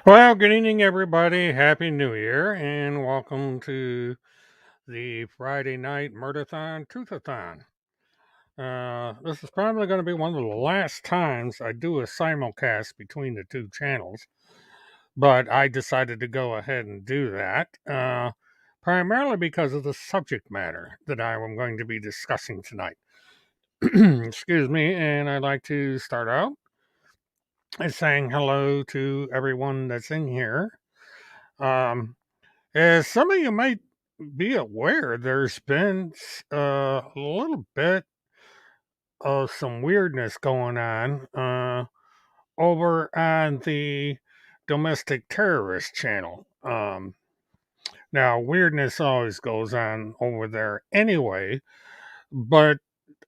Well, good evening, everybody. Happy New Year, and welcome to the Friday night Murtathon Truthathon. This is probably going to be one of the last times I do a simulcast between the two channels, but I decided to go ahead and do that, primarily because of the subject matter that I am going to be discussing tonight. Excuse me, and I'd like to start out by saying hello to everyone that's in here. Um, As some of you might be aware, there's been a little bit of some weirdness going on over on the domestic terrorist channel. Now, weirdness always goes on over there anyway, but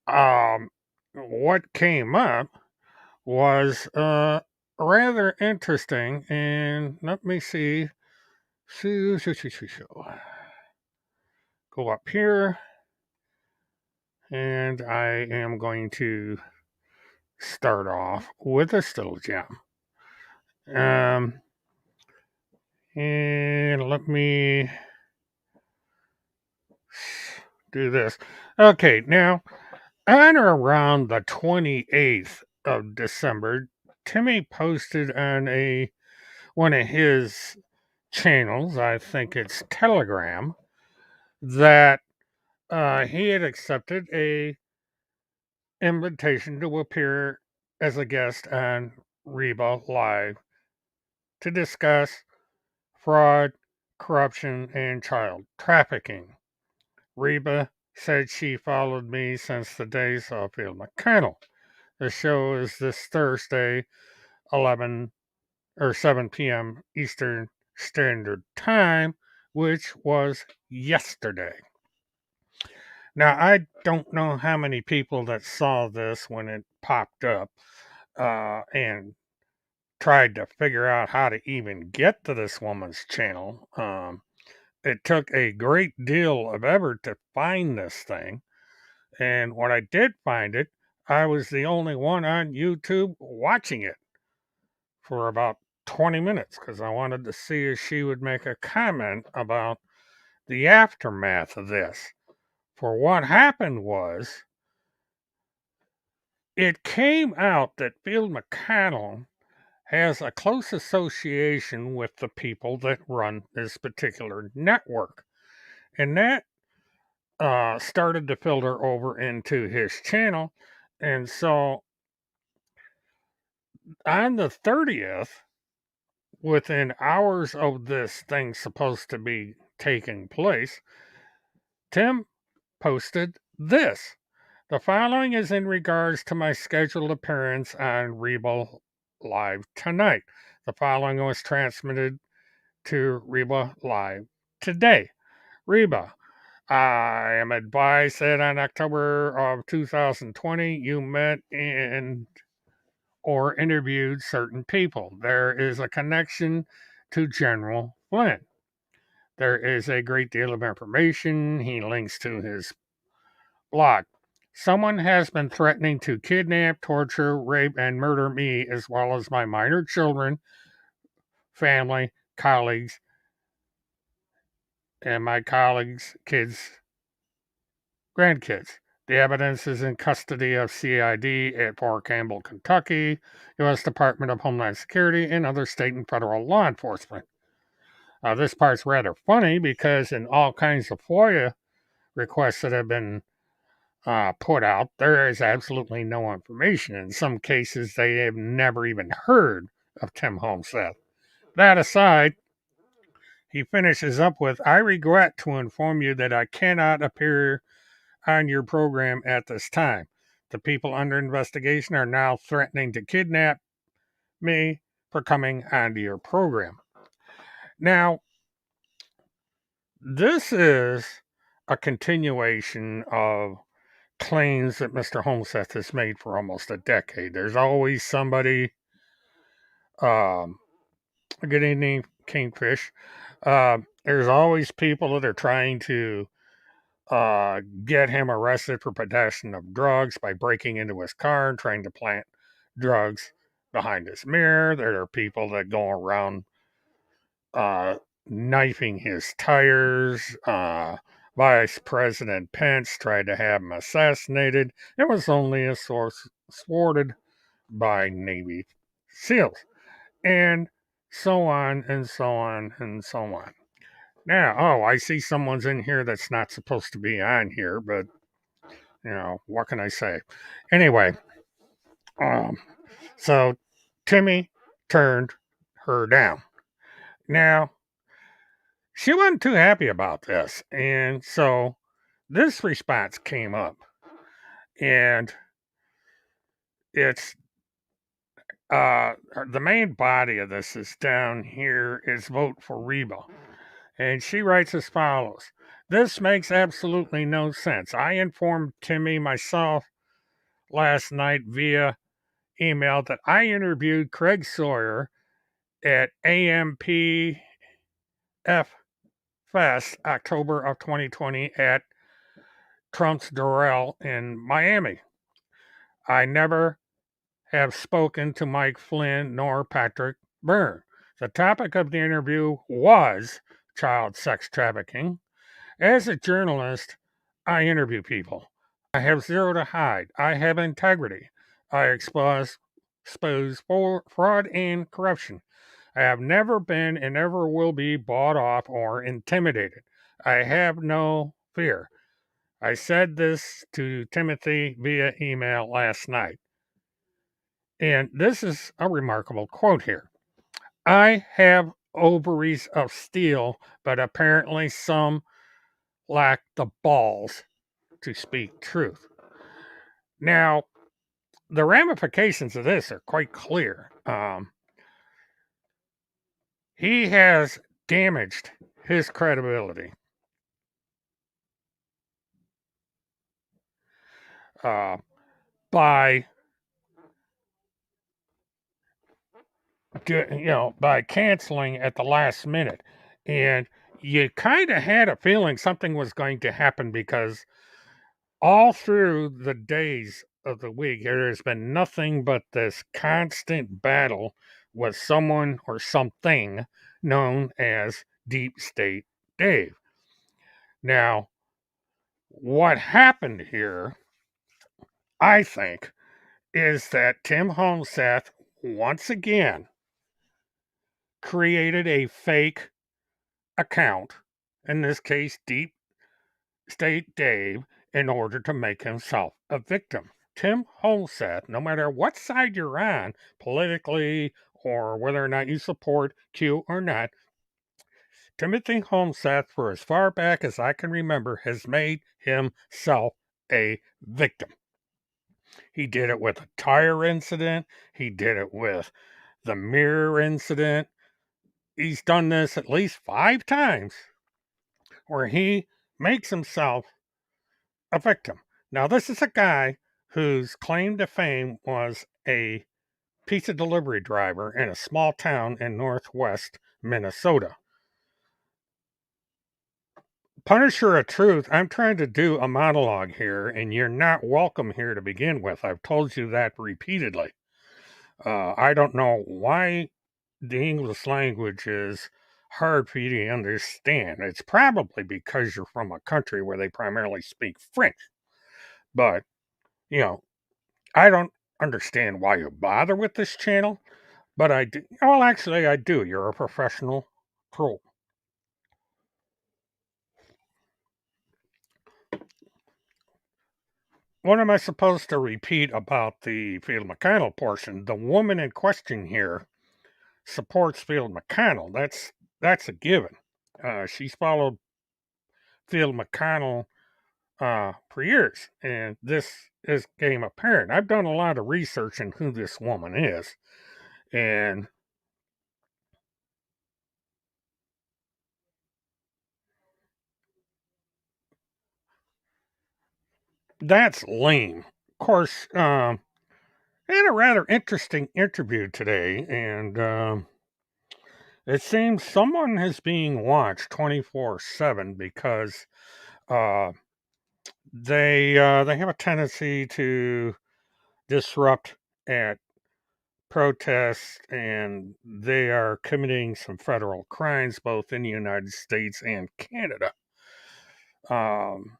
um, what came up was rather interesting. And let me see. Go up here. And I am going to start off with a still gem. Um, and let me do this. Okay, now, on or around the 28th of December, Timmy posted on one of his channels, I think it's Telegram, that he had accepted a invitation to appear as a guest on Reba Live to discuss fraud, corruption, and child trafficking. Reba said she followed me since the days of Field McConnell. The show is this Thursday, 11 or 7 p.m. Eastern Standard Time, which was yesterday. Now, I don't know how many people that saw this when it popped up and tried to figure out how to even get to this woman's channel. It took a great deal of effort to find this thing. And when I did find it, I was the only one on YouTube watching it for about 20 minutes because I wanted to see if she would make a comment about the aftermath of this. For what happened was, it came out that Field McConnell has a close association with the people that run this particular network. And that started to filter over into his channel. And so on the 30th, within hours of this thing supposed to be taking place, Tim posted this. The following is in regards to my scheduled appearance on Reba Live tonight. The following was transmitted to Reba Live today. Reba, I am advised that on October of 2020, you met or interviewed certain people. There is a connection to General Flynn. There is a great deal of information. He links to his blog. Someone has been threatening to kidnap, torture, rape, and murder me, as well as my minor children, family, colleagues, and my colleagues' kids, grandkids. The evidence is in custody of CID at Fort Campbell, Kentucky, U.S. Department of Homeland Security, and other state and federal law enforcement. This part's rather funny because in all kinds of FOIA requests that have been put out, there is absolutely no information. In some cases, they have never even heard of Tim Homestead. That aside, he finishes up with, I regret to inform you that I cannot appear on your program at this time. The people under investigation are now threatening to kidnap me for coming onto your program. Now, this is a continuation of claims that Mr. Homestead has made for almost a decade. There's always somebody, um, good evening, Kingfish. There's always people that are trying to get him arrested for possession of drugs by breaking into his car and trying to plant drugs behind his mirror. There are people that go around uh, knifing his tires. Vice President Pence tried to have him assassinated. It was only a source thwarted by Navy SEALs, and so on and so on and so on. Now, oh, I see someone's in here that's not supposed to be on here, but what can I say? Anyway, um, so Timmy turned her down. Now, she wasn't too happy about this, and so this response came up, and it's the main body of this is down here is vote for Reba. And she writes as follows: This makes absolutely no sense. I informed Timmy myself last night via email that I interviewed Craig Sawyer at AMPF Fest October of 2020 at Trump's Doral in Miami. I never have spoken to Mike Flynn nor Patrick Byrne. The topic of the interview was child sex trafficking. As a journalist, I interview people. I have zero to hide. I have integrity. I expose fraud and corruption. I have never been and never will be bought off or intimidated. I have no fear. I said this to Timothy via email last night. And this is a remarkable quote here. I have ovaries of steel, but apparently some lack the balls to speak truth. Now, the ramifications of this are quite clear. He has damaged his credibility by by canceling at the last minute, and you kind of had a feeling something was going to happen because all through the days of the week, there has been nothing but this constant battle with someone or something known as Deep State Dave. Now, what happened here, I think, is that Tim Homeseth once again created a fake account, in this case, Deep State Dave, in order to make himself a victim. Tim Holseth, no matter what side you're on politically or whether or not you support Q or not, Timothy Holmseth, for as far back as I can remember, has made himself a victim. He did it with a tire incident. He did it with the mirror incident. He's done this at least 5 times where he makes himself a victim. Now, this is a guy whose claim to fame was a pizza delivery driver in a small town in northwest Minnesota. Punisher of Truth, I'm trying to do a monologue here, and you're not welcome here to begin with. I've told you that repeatedly. I don't know why the English language is hard for you to understand. It's probably because you're from a country where they primarily speak French. But, you know, I don't understand why you bother with this channel, but I do. Well, actually, I do. You're a professional troll. What am I supposed to repeat about the Field McConnell portion? The woman in question here supports Field McConnell. That's a given. She's followed Field McConnell for years, and this is game apparent. I've done a lot of research on who this woman is, and that's lame. Of course, had a rather interesting interview today, and it seems someone is being watched 24/7 because uh, they have a tendency to disrupt at protests, and they are committing some federal crimes both in the United States and Canada. Um,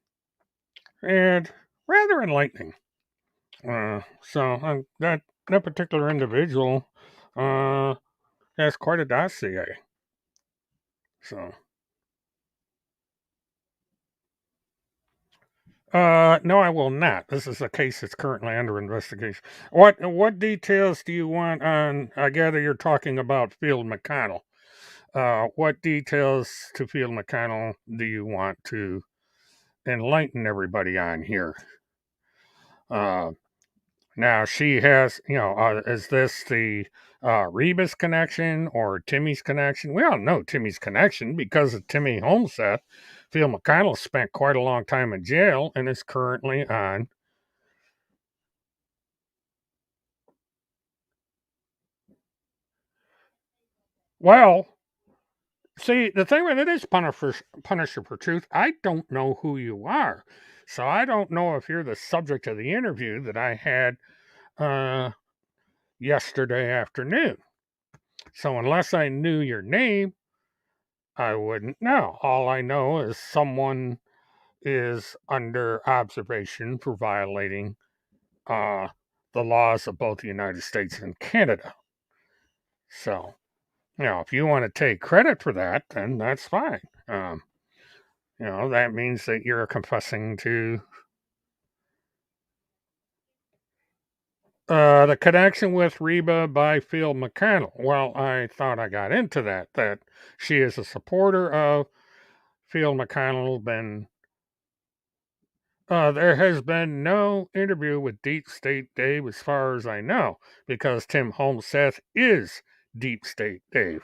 and rather enlightening. That particular individual has quite a dossier. So, no, I will not. This is a case that's currently under investigation. What details do you want on? I gather you're talking about Field McConnell. What details to Field McConnell do you want to enlighten everybody on here? Uh, Now she has, is this the Rebus connection or Timmy's connection? We all know Timmy's connection because of Timmy Homeseth. Phil McConnell spent quite a long time in jail and is currently on. Well, see, the thing with it is Punisher for Truth. I don't know who you are. So I don't know if you're the subject of the interview that I had uh, yesterday afternoon. So unless I knew your name, I wouldn't know. All I know is someone is under observation for violating uh, the laws of both the United States and Canada. So, if you want to take credit for that, then that's fine. That means that you're confessing to the connection with Reba by Phil McConnell. Well, I thought I got into that she is a supporter of Phil McConnell, been there has been no interview with Deep State Dave, as far as I know, because Tim Homeseth is Deep State Dave.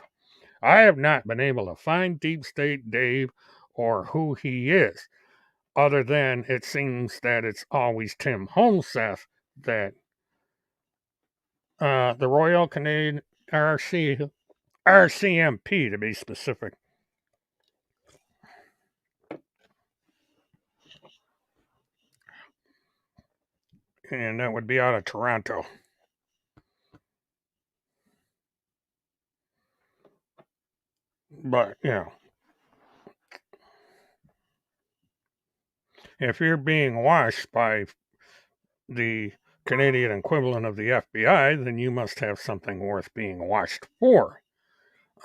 I have not been able to find Deep State Dave or who he is, other than it seems that it's always Tim Homeseth that the Royal Canadian RCMP, to be specific. And that would be out of Toronto. But, if you're being watched by the Canadian equivalent of the FBI, then you must have something worth being watched for.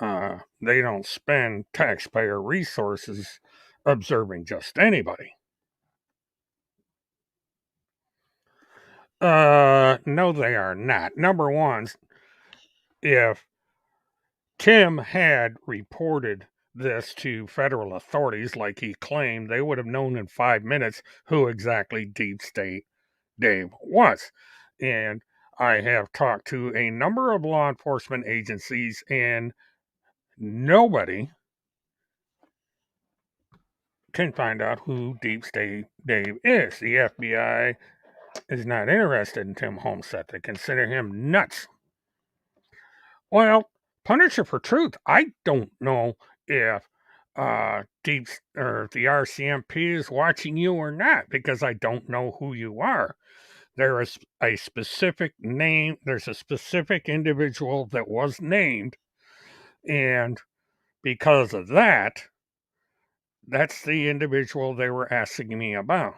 They don't spend taxpayer resources observing just anybody. No, they are not. Number one, if Tim had reported this to federal authorities like he claimed, they would have known in 5 minutes who exactly Deep State Dave was. And I have talked to a number of law enforcement agencies, and nobody can find out who Deep State Dave is. The FBI is not interested in Tim Homestead. They consider him nuts. Well, Punisher for Truth, I don't know if Deep or the RCMP is watching you or not, because I don't know who you are. There is a specific name, there's a specific individual that was named, and because of that, that's the individual they were asking me about.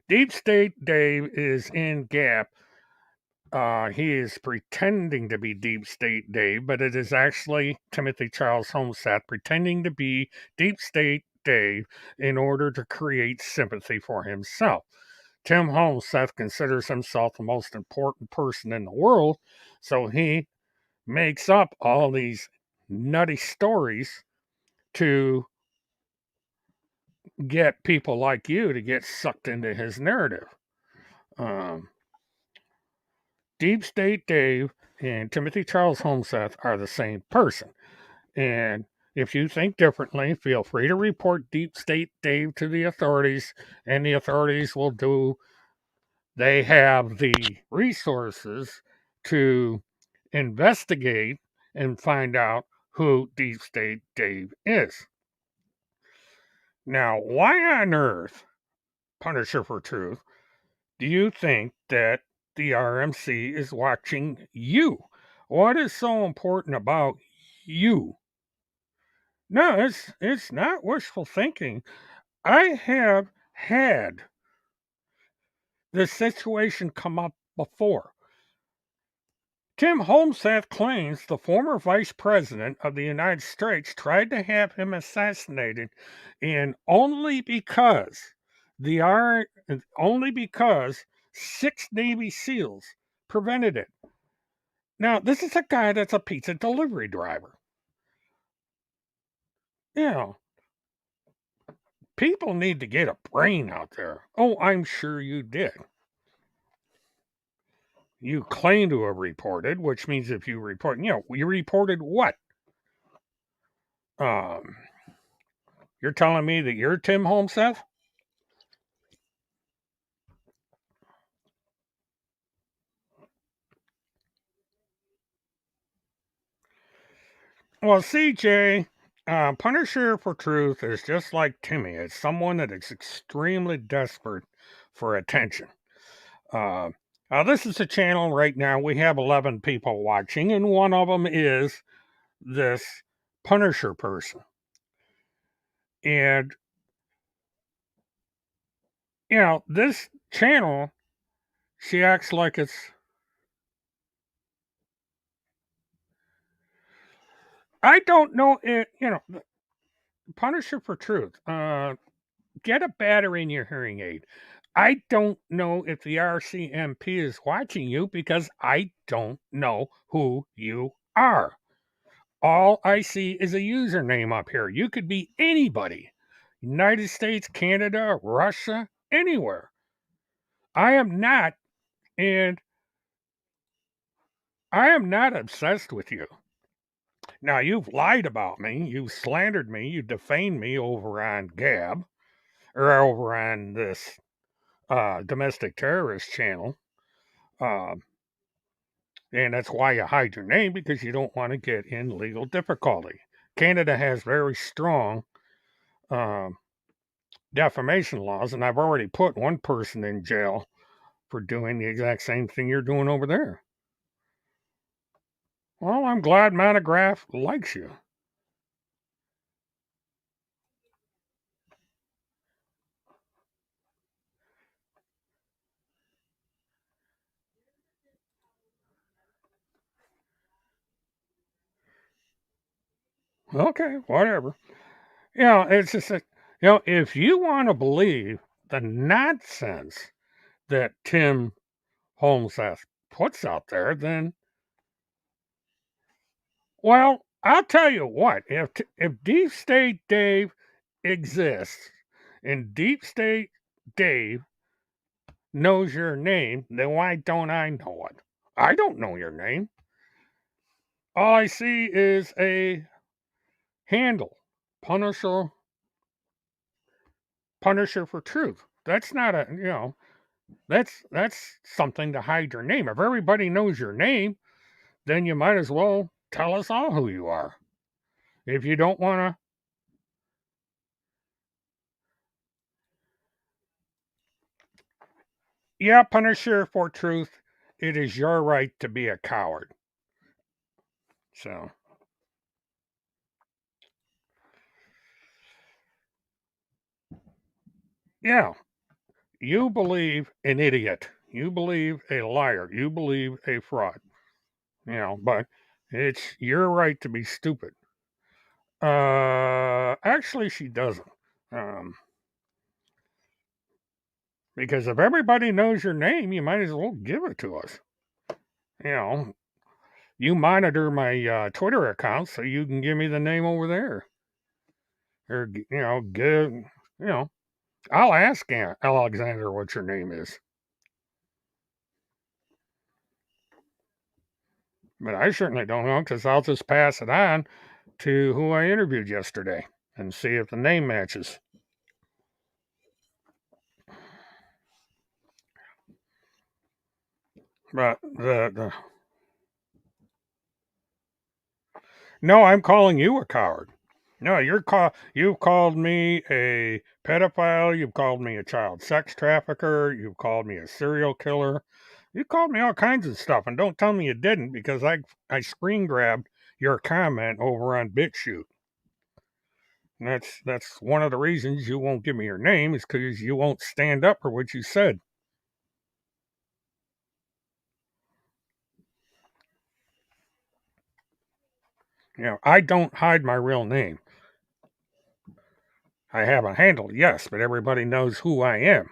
Deep State Dave is in Gap. He is pretending to be Deep State Dave, but it is actually Timothy Charles Homestead pretending to be Deep State Dave in order to create sympathy for himself. Tim Homestead considers himself the most important person in the world, so he makes up all these nutty stories to get people like you to get sucked into his narrative. Um, Deep State Dave and Timothy Charles Homestead are the same person. And if you think differently, feel free to report Deep State Dave to the authorities, and the authorities will do, they have the resources to investigate and find out who Deep State Dave is. Now, why on earth, Punisher for Truth, do you think that the RMC is watching you. What is so important about you? No, it's not wishful thinking. I have had this situation come up before. Tim Holmseth claims the former vice president of the United States tried to have him assassinated, and only because 6 Navy SEALs prevented it. Now, this is a guy that's a pizza delivery driver. You know, people need to get a brain out there. Oh, I'm sure you did. You claim to have reported, which means if you report, you reported what? Um, you're telling me that you're Tim Holmseth? Well, CJ, Punisher for Truth is just like Timmy. It's someone that is extremely desperate for attention. Uh, this is a channel right now. We have 11 people watching, and one of them is this Punisher person. And, this channel, she acts like it's. I don't know it, Punisher for Truth. Get a battery in your hearing aid. I don't know if the RCMP is watching you because I don't know who you are. All I see is a username up here. You could be anybody. United States, Canada, Russia, anywhere. I am not, and I am not obsessed with you. Now, you've lied about me. You slandered me. You defamed me over on Gab or over on this domestic terrorist channel. And that's why you hide your name, because you don't want to get in legal difficulty. Canada has very strong um, defamation laws, and I've already put one person in jail for doing the exact same thing you're doing over there. Well, I'm glad Monograph likes you. Okay, whatever. It's just that, if you want to believe the nonsense that Tim Holmseth puts out there, then, well, I'll tell you what, if Deep State Dave exists and Deep State Dave knows your name, then why don't I know it? I don't know your name. All I see is a handle, Punisher, Punisher for Truth. That's not a, that's something to hide your name. If everybody knows your name, then you might as well tell us all who you are. If you don't want to, yeah, Punisher for Truth, it is your right to be a coward. So, yeah, you believe an idiot. You believe a liar. You believe a fraud. But it's your right to be stupid. Actually, she doesn't. Um, because if everybody knows your name, you might as well give it to us. You know, you monitor my Twitter account so you can give me the name over there. Or, give, I'll ask Aunt Alexander what your name is. But I certainly don't know, because I'll just pass it on to who I interviewed yesterday and see if the name matches. But no, I'm calling you a coward. No, you've called me a pedophile, you've called me a child sex trafficker, you've called me a serial killer, You called me all kinds of stuff, and don't tell me you didn't because I screen grabbed your comment over on BitChute. And that's one of the reasons you won't give me your name is because you won't stand up for what you said. I don't hide my real name. I have a handle, yes, but everybody knows who I am.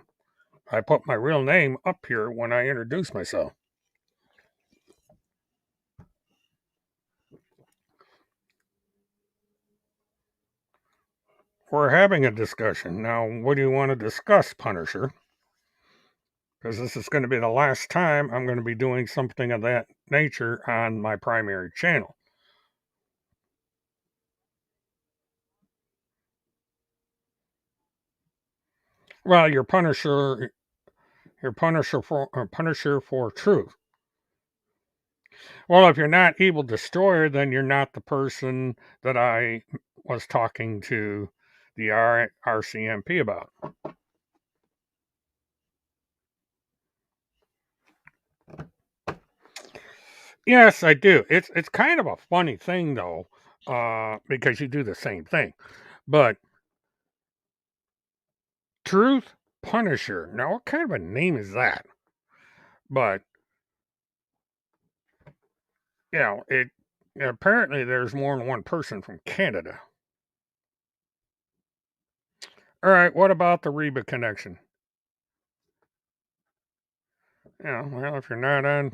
I put my real name up here when I introduce myself. We're having a discussion. Now, what do you want to discuss, Punisher? Because this is going to be the last time I'm going to be doing something of that nature on my primary channel. Well, Punisher for truth. Well, if you're not Evil Destroyer, then you're not the person that I was talking to the RCMP about. Yes, I do. It's kind of a funny thing though, because you do the same thing. But Truth Punisher. Now, what kind of a name is that? But it apparently there's more than one person from Canada. All right, what about the Reba connection? Well, if you're not on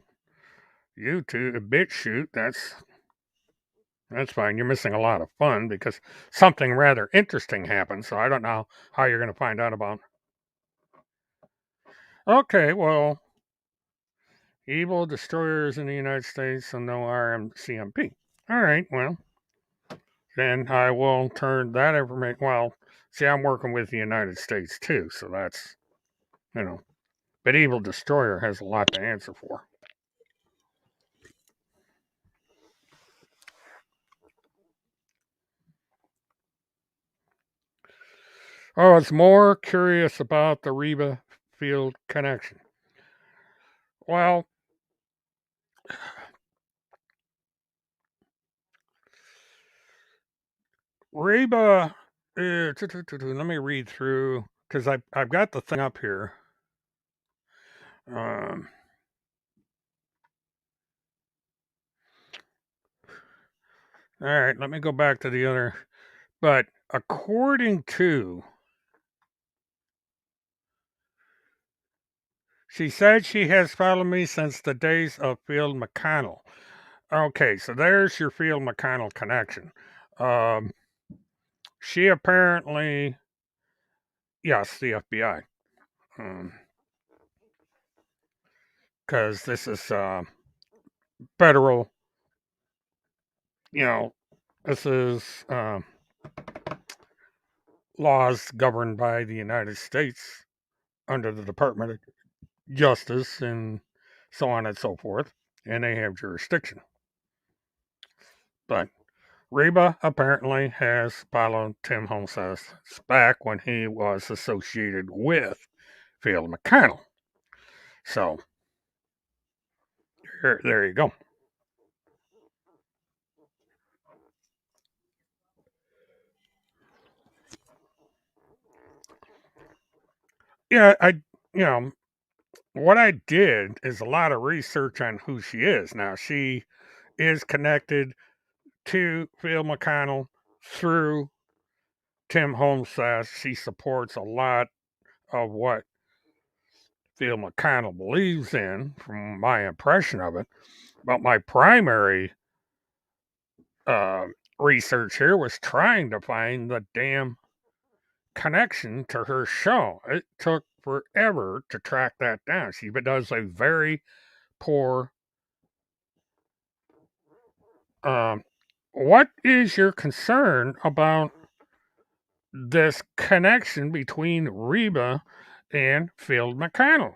YouTube, BitChute, that's fine. You're missing a lot of fun because something rather interesting happened. So I don't know how you're going to find out about. Okay, well, Evil Destroyers in the United States and no RMCMP. All right, well, then I will turn that information. Well, see, I'm working with the United States too, so that's, but Evil Destroyer has a lot to answer for. I was more curious about the Reba field connection. Well, Reba, let me read through because I've got the thing up here. Um, all right, let me go back to the other. But according to, she said she has followed me since the days of Field McConnell. Okay, so there's your Field McConnell connection. She apparently, yes, the FBI. Because this is federal, this is laws governed by the United States under the Department of Justice and so on and so forth, and they have jurisdiction. But Reba apparently has followed Tim Homesas back when he was associated with Field McConnell. So there you go. Yeah, what I did is a lot of research on who she is. Now she is connected to Phil McConnell through Tim Homesas. She supports a lot of what Phil McConnell believes in, from my impression of it. But my primary uh, research here was trying to find the damn connection to her show. It took forever to track that down. She does a very poor. Um, what is your concern about this connection between Reba and Field McConnell?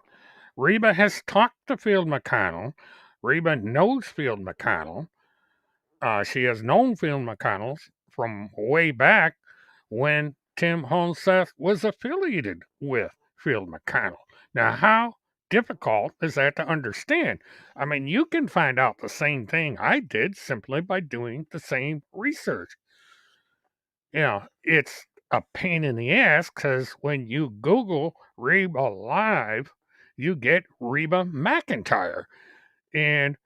Reba has talked to Field McConnell. Reba knows Field McConnell. She has known Field McConnell from way back when Tim Holmseth was affiliated with Field McConnell. Now, how difficult is that to understand? I mean, you can find out the same thing I did simply by doing the same research. It's a pain in the ass because when you Google Reba Live, you get Reba McEntire. And,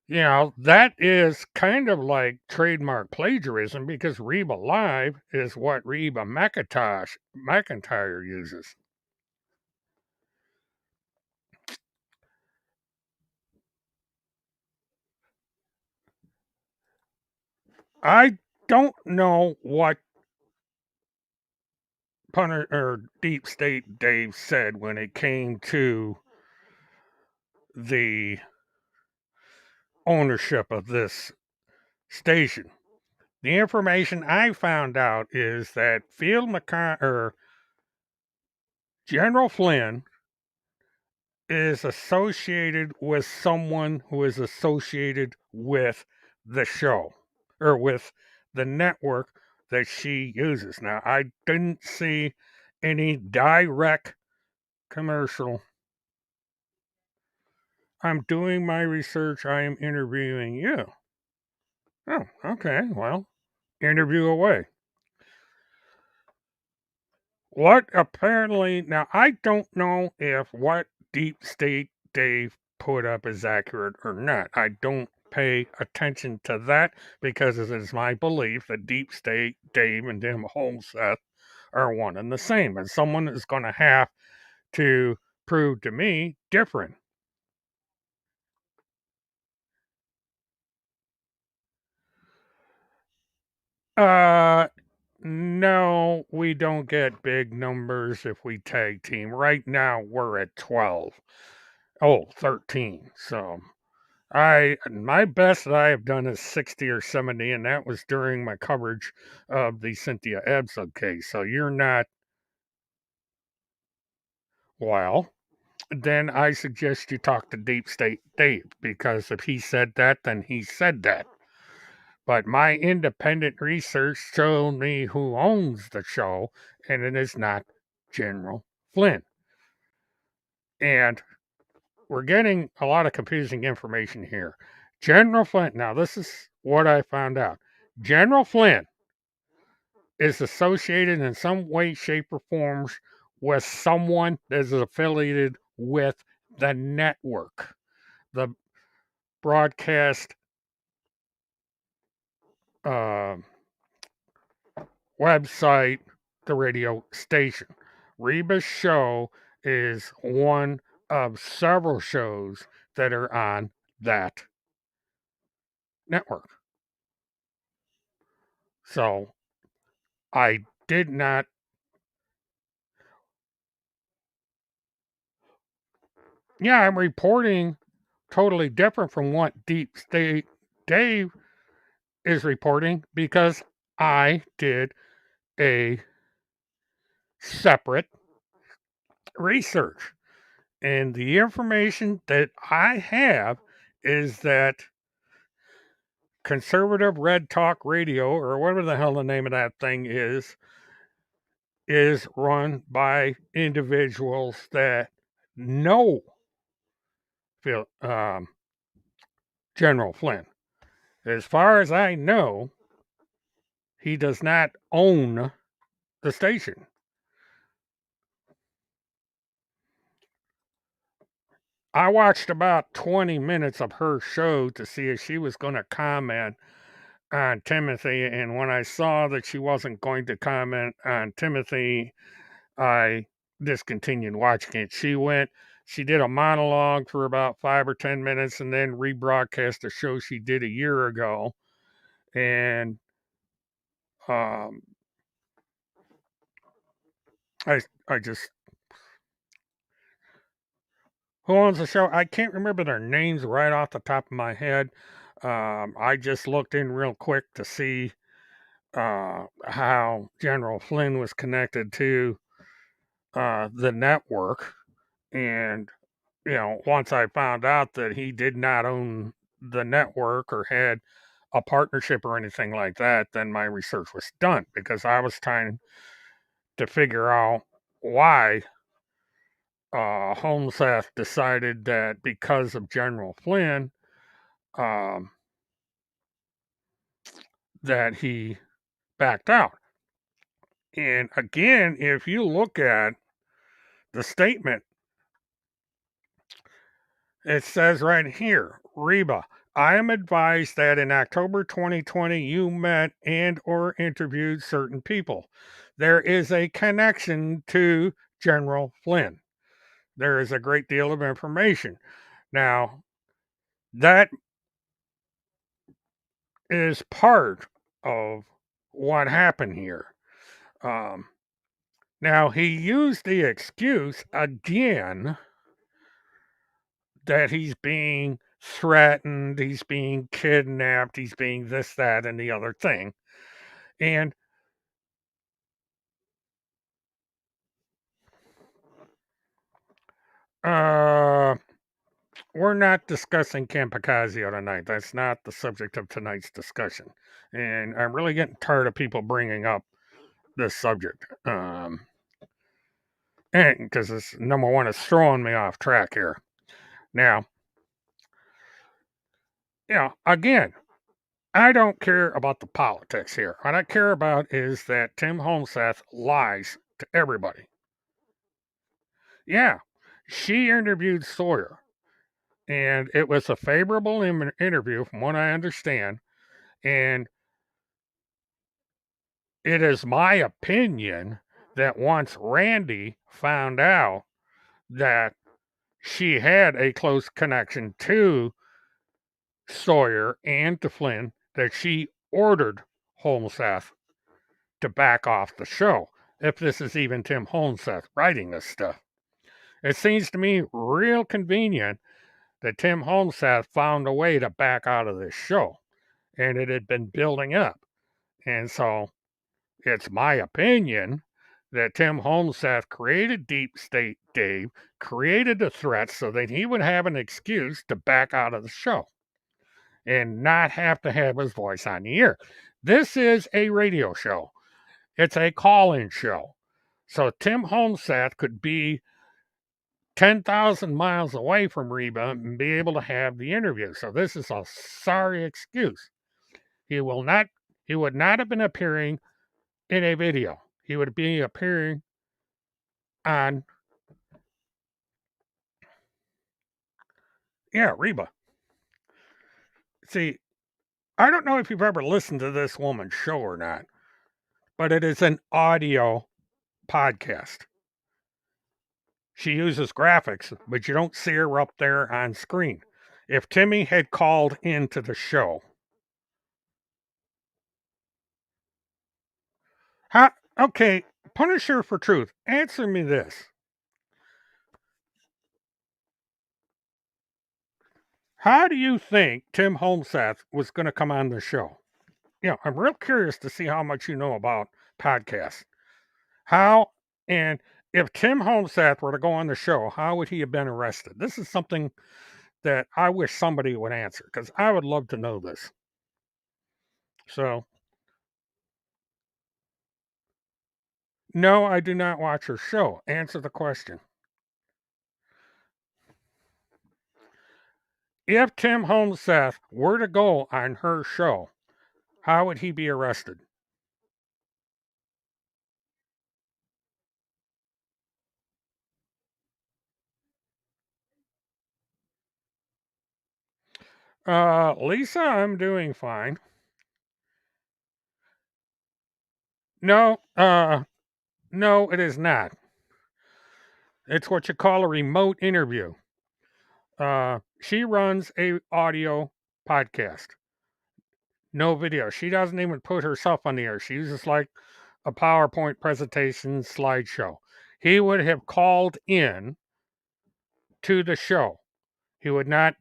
that is kind of like trademark plagiarism because Reba Live is what Reba McIntyre uses. I don't know what Punter or Deep State Dave said when it came to the ownership of this station. The information I found out is that General Flynn is associated with someone who is associated with the show or with the network that she uses. Now, I didn't see any direct commercial. I'm doing my research. I am interviewing you. Oh, okay. Well, interview away. What apparently, now I don't know if what Deep State Dave put up is accurate or not. I don't pay attention to that because it is my belief that Deep State Dave and Tim Holmseth are one and the same. And someone is going to have to prove to me different. Uh, no, we don't get big numbers if we tag team. Right now, we're at 12. Oh, 13. So my best that I have done is 60 or 70, and that was during my coverage of the Cynthia Ebbsug case. So you're not, well, then I suggest you talk to Deep State Dave because if he said that, then he said that. But my independent research showed me who owns the show, and it is not General Flynn. And we're getting a lot of confusing information here. General Flynn, now this is what I found out. General Flynn is associated in some way, shape, or forms with someone that is affiliated with the network, the broadcast uh, website, the radio station. Reba's show is one of several shows that are on that network. So I did not. Yeah, I'm reporting totally different from what Deep State Dave is reporting because I did a separate research. And the information that I have is that conservative red talk radio, or whatever the hell the name of that thing is run by individuals that know General Flynn. As far as I know, he does not own the station. I watched about 20 minutes of her show to see if she was going to comment on Timothy. And when I saw that she wasn't going to comment on Timothy, I discontinued watching it. She did a monologue for about 5 or 10 minutes and then rebroadcast a show she did a year ago. And um, I just, who owns the show? I can't remember their names right off the top of my head. I just looked in real quick to see how General Flynn was connected to the network. And, once I found out that he did not own the network or had a partnership or anything like that, then my research was done because I was trying to figure out why Holmeseth decided that because of General Flynn, um, that he backed out. And again, if you look at the statement, it says right here, Reba, I am advised that in October 2020 you met and or interviewed certain people. There is a connection to General Flynn. There is a great deal of information. Now, that is part of what happened here. Um, Now, he used the excuse again that he's being threatened, he's being kidnapped, he's being this, that, and the other thing. And uh, we're not discussing Campicazio tonight. That's not the subject of tonight's discussion. And I'm really getting tired of people bringing up this subject. And because it's number one, it's throwing me off track here. Now, again, I don't care about the politics here. What I care about is that Tim Holmseth lies to everybody. Yeah, she interviewed Sawyer, and it was a favorable interview, from what I understand. And it is my opinion that once Randy found out that she had a close connection to Sawyer and to Flynn, that she ordered Holmseth to back off the show, if this is even Tim Holmseth writing this stuff. It seems to me real convenient that Tim Holmseth found a way to back out of this show, and it had been building up. And so it's my opinion that Tim Holmseth created Deep State Dave, created the threat so that he would have an excuse to back out of the show and not have to have his voice on the air. This is a radio show. It's a call-in show. So Tim Holmseth could be 10,000 miles away from Reba and be able to have the interview. So this is a sorry excuse. He will not he would not have been appearing in a video. He would be appearing on Reba. See, I don't know if you've ever listened to this woman's show or not, but it is an audio podcast. She uses graphics, but you don't see her up there on screen. If Timmy had called into the show, how, okay, Punisher for Truth, answer me this. How do you think Tim Holmseth was going to come on the show? I'm real curious to see how much you know about podcasts. How, and if Tim Holmseth were to go on the show, how would he have been arrested? This is something that I wish somebody would answer, because I would love to know this. So, no, I do not watch her show. Answer the question. If Tim Holmseth were to go on her show, how would he be arrested? Lisa, I'm doing fine. No, no, it is not. It's what you call a remote interview. She runs a audio podcast. No video. She doesn't even put herself on the air. She uses like a PowerPoint presentation slideshow. He would have called in to the show. He would not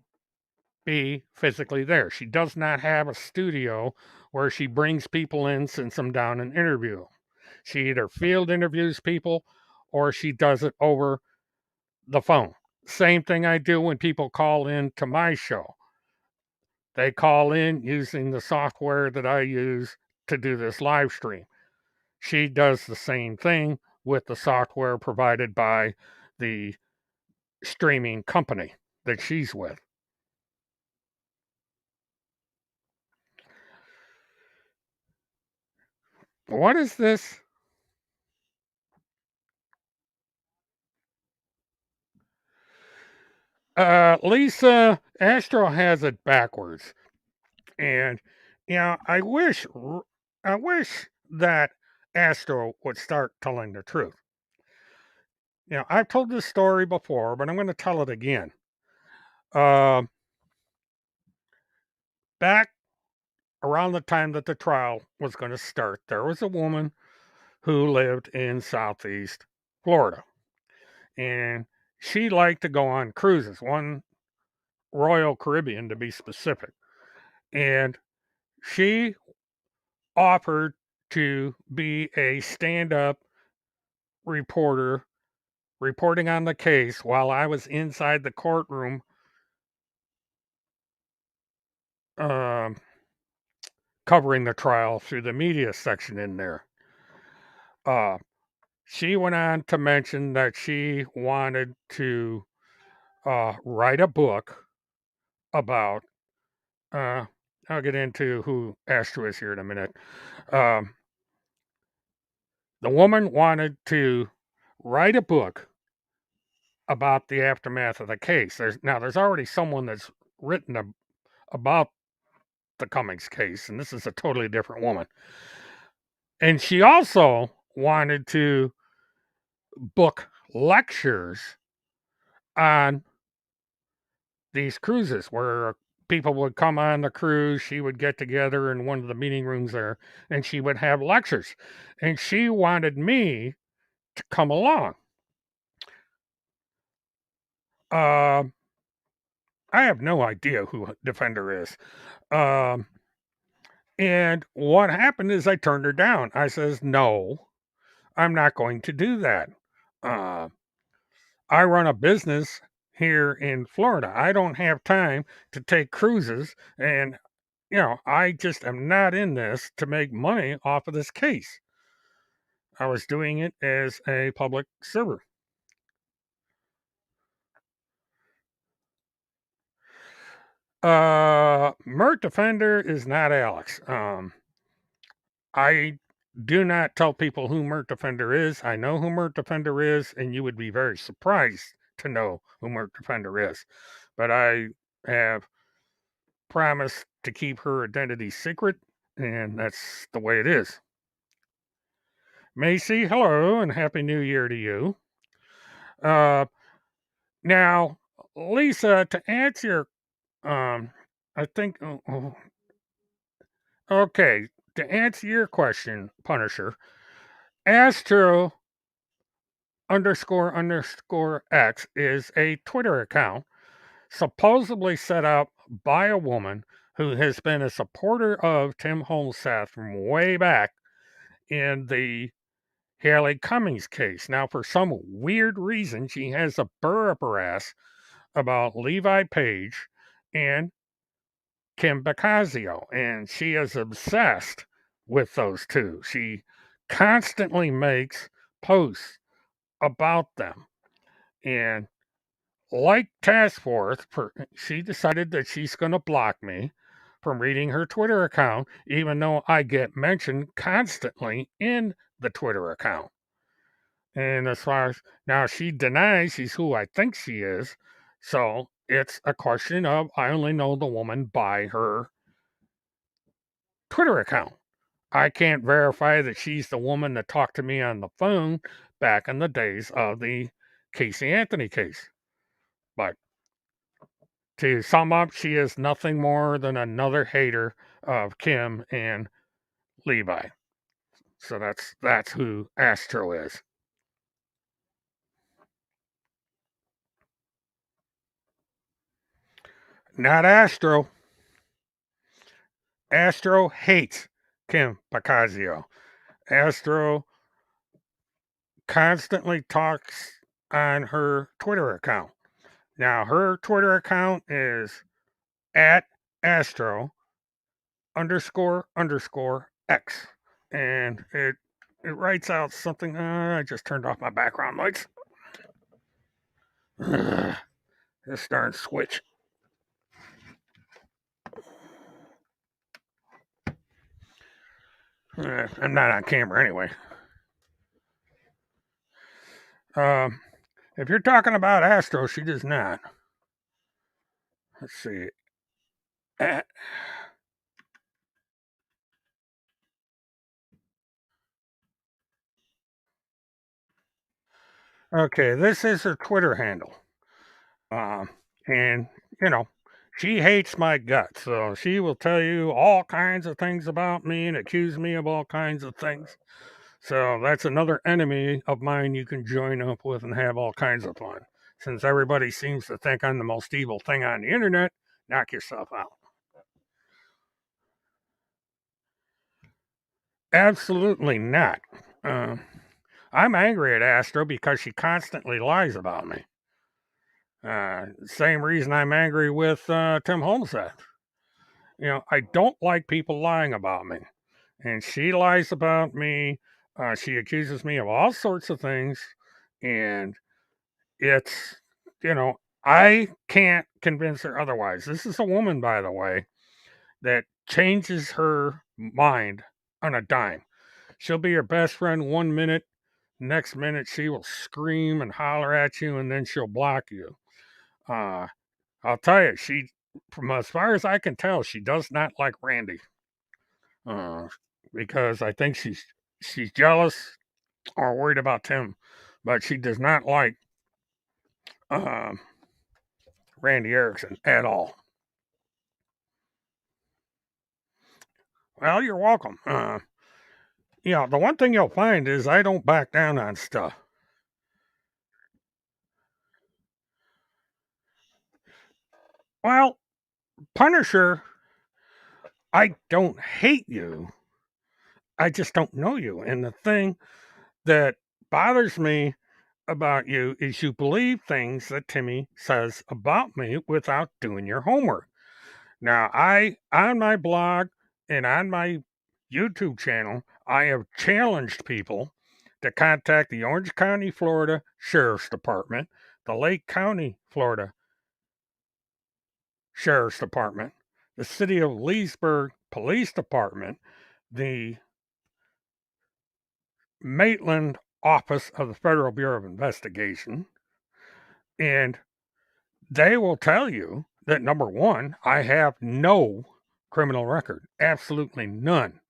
be physically there. She does not have a studio where she brings people in, sits them down, and interview them. She either field interviews people or she does it over the phone. Same thing I do when people call in to my show. They call in using the software that I use to do this live stream. She does the same thing with the software provided by the streaming company that she's with. What is this? Lisa Astro has it backwards, and I wish that Astro would start telling the truth. I've told this story before, but I'm going to tell it again. Um, Back around the time that the trial was going to start, there was a woman who lived in Southeast Florida, and she liked to go on cruises, one Royal Caribbean to be specific. And she offered to be a stand up reporter reporting on the case while I was inside the courtroom, um, covering the trial through the media section in there. Uh, she went on to mention that she wanted to write a book about. Uh, I'll get into who Astro is here in a minute. Um, the woman wanted to write a book about the aftermath of the case. There's already someone that's written about the Cummings case, and this is a totally different woman. And she also wanted to book lectures on these cruises where people would come on the cruise. She would get together in one of the meeting rooms there, and she would have lectures. And she wanted me to come along. Um, I have no idea who Defender is. Um, and what happened is I turned her down. I says, no, I'm not going to do that. Uh, I run a business here in Florida. I don't have time to take cruises. And, I just am not in this to make money off of this case. I was doing it as a public server. Mert Defender is not Alex. I do not tell people who Mert Defender is. I know who Mert Defender is, and you would be very surprised to know who Mert Defender is. But I have promised to keep her identity secret, and that's the way it is. Macy, hello, and Happy New Year to you. Uh, Now, Lisa, to answer I think, okay, to answer your question, Punisher, Astro underscore X is a Twitter account supposedly set up by a woman who has been a supporter of Tim Holmsath from way back in the Haley Cummings case. Now, for some weird reason, she has a burr up her ass about Levi Page and Kim Bacasio, and she is obsessed with those two. She constantly makes posts about them. And like Task Force, she decided that she's going to block me from reading her Twitter account, even though I get mentioned constantly in the Twitter account. And as far as now, she denies she's who I think she is. So it's a question of I only know the woman by her Twitter account. I can't verify that she's the woman that talked to me on the phone back in the days of the Casey Anthony case. But to sum up, she is nothing more than another hater of Kim and Levi. So that's who Astro is. Not Astro. Astro hates Kim Bacasio. Astro constantly talks on her Twitter account. Now, her Twitter account is at Astro underscore X. And it writes out something. I just turned off my background lights. Ugh, this darn switch. I'm not on camera anyway. Um, if you're talking about Astro, she does not. Let's see. Uh, okay, this is her Twitter handle. Um, and, you know, she hates my guts. So she will tell you all kinds of things about me and accuse me of all kinds of things. So that's another enemy of mine you can join up with and have all kinds of fun. Since everybody seems to think I'm the most evil thing on the internet, knock yourself out. Absolutely not. Uh, I'm angry at Astro because she constantly lies about me. Same reason I'm angry with Tim Holmeseth. I don't like people lying about me. And she lies about me. She accuses me of all sorts of things. And it's, I can't convince her otherwise. This is a woman, by the way, that changes her mind on a dime. She'll be your best friend 1 minute. Next minute, she will scream and holler at you, and then she'll block you. Uh, I'll tell you, from as far as I can tell, she does not like Randy, uh, because I think she's jealous or worried about Tim, but she does not like um, Randy Erickson at all. Well, you're welcome. The one thing you'll find is I don't back down on stuff. Well, Punisher, I don't hate you. I just don't know you. And the thing that bothers me about you is you believe things that Timmy says about me without doing your homework. Now, I on my blog and on my YouTube channel, I have challenged people to contact the Orange County, Florida Sheriff's Department, the Lake County, Florida Sheriff's Department, the City of Leesburg Police Department, the Maitland Office of the Federal Bureau of Investigation, and they will tell you that number one, I have no criminal record, absolutely none.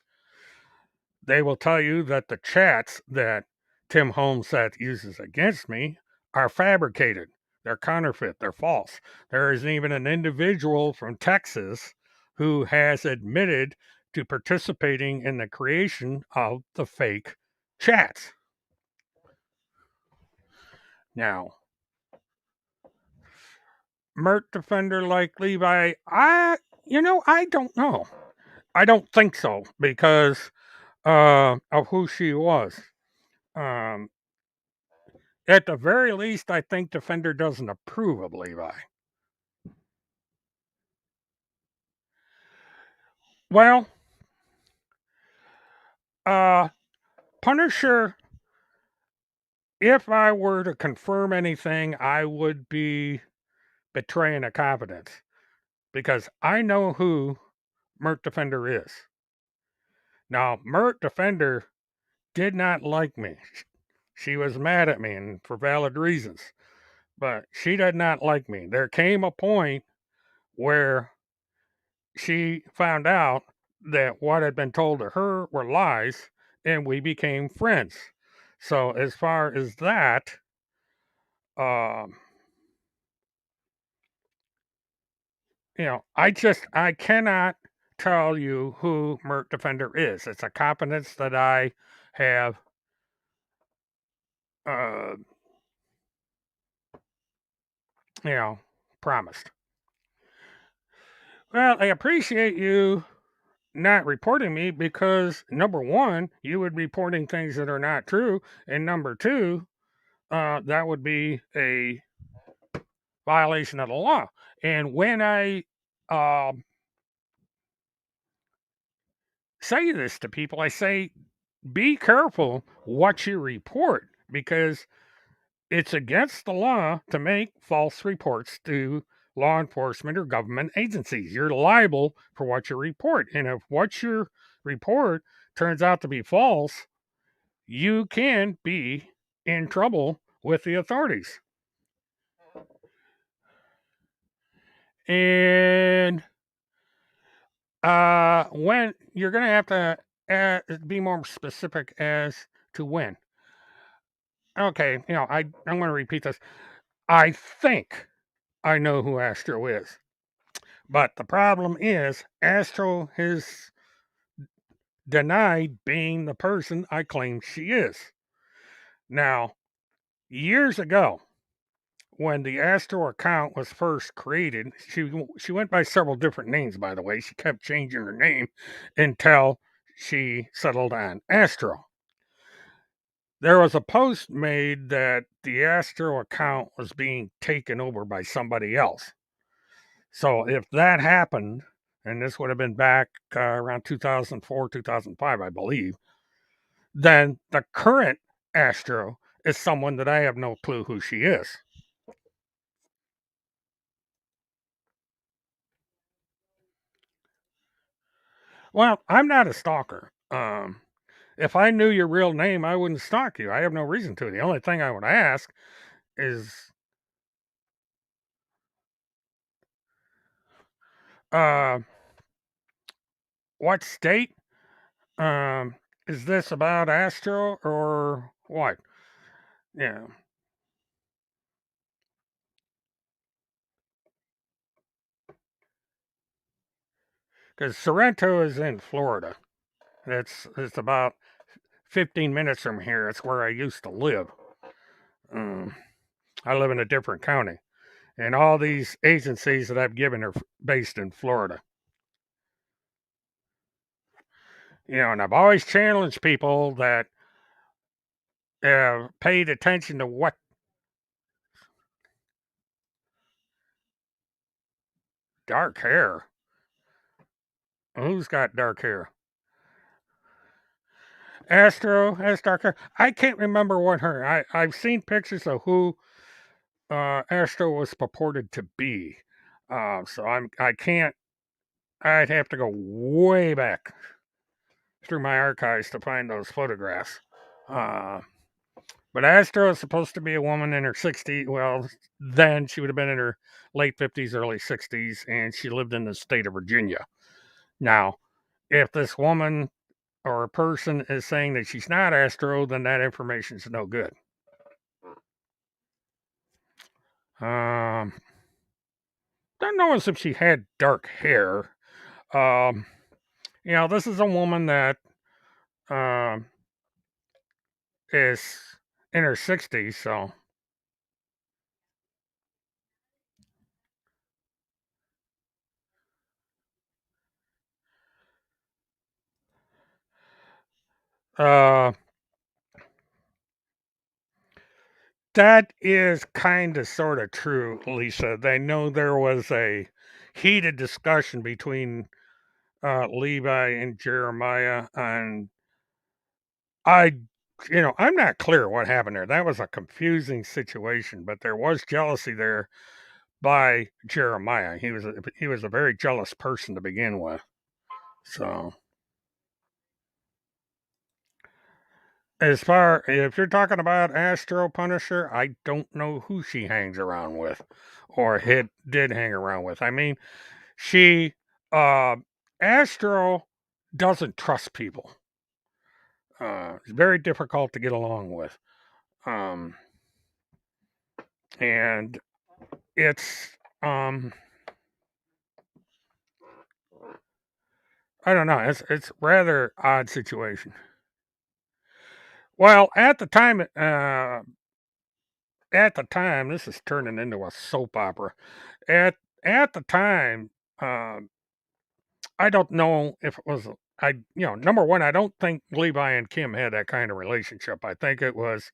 They will tell you that the chats that Tim Holmeseth uses against me are fabricated. They're counterfeit. They're false. There is even an individual from Texas who has admitted to participating in the creation of the fake chats. Now, Mert defender like Levi, I don't know. I don't think so because of who she was. Um, at the very least, I think Defender doesn't approve of Levi. Well, uh, Punisher, if I were to confirm anything, I would be betraying a confidence because I know who Mert Defender is. Now, Mert Defender did not like me. She was mad at me and for valid reasons, but she did not like me. There came a point where she found out that what had been told to her were lies, and we became friends. So, as far as that, um, I cannot tell you who Mert Defender is. It's a competence that I have, uh, you know, promised. Well, I appreciate you not reporting me because number one, you would be reporting things that are not true, and number two, that would be a violation of the law. And when I say this to people, I say, be careful what you report because it's against the law to make false reports to law enforcement or government agencies. You're liable for what you report. And if what you report turns out to be false, you can be in trouble with the authorities. And when you're going to have to be more specific as to when. Okay, I'm going to repeat this. I think I know who Astro is. But the problem is, Astro has denied being the person I claim she is. Now, years ago, when the Astro account was first created, she went by several different names, by the way. She kept changing her name until she settled on Astro. There was a post made that the Astro account was being taken over by somebody else. So if that happened, and this would have been back around 2004, 2005, I believe, then the current Astro is someone that I have no clue who she is. Well, I'm not a stalker. If I knew your real name, I wouldn't stalk you. I have no reason to. The only thing I would ask is, uh, what state? Um, is this about Astro or what? Yeah, because Sorrento is in Florida. It's about 15 minutes from here. It's where I used to live. Um, I live in a different county, and all these agencies that I've given are based in Florida. And I've always challenged people that have paid attention to what dark hair. Who's got dark hair? Astro has dark hair. I can't remember what her. I've seen pictures of who Astro was purported to be. So I can't. I'd have to go way back through my archives to find those photographs. Uh, but Astro is supposed to be a woman in her 60s. Well, then she would have been in her late 50s, early 60s, and she lived in the state of Virginia. Now, if this woman or a person is saying that she's not Astro, then that information is no good. Um, don't know as if she had dark hair. Um, this is a woman that um, is in her 60s, so uh, that is kind of sort of true, Lisa. They know there was a heated discussion between Levi and Jeremiah, and I, I'm not clear what happened there. That was a confusing situation, but there was jealousy there by Jeremiah. He was a very jealous person to begin with. So, as far if you're talking about Astro Punisher, I don't know who she hangs around with, or did hang around with. I mean, she uh, Astro doesn't trust people. It's very difficult to get along with, um, and it's I don't know. It's rather odd situation. Well, at the time, this is turning into a soap opera. At at the time, um, I don't know if it was number one, I don't think Levi and Kim had that kind of relationship. I think it was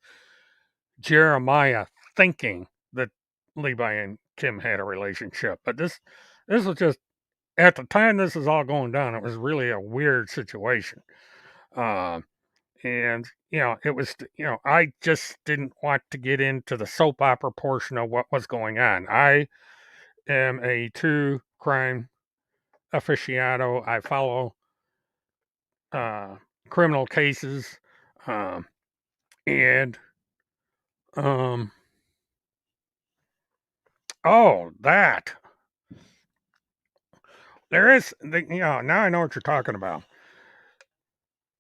Jeremiah thinking that Levi and Kim had a relationship. But this was just at the time this is all going down. It was really a weird situation. Um, And, it was, I just didn't want to get into the soap opera portion of what was going on. I am a true crime aficionado. I follow uh, criminal cases, um, and um, that there is, now I know what you're talking about.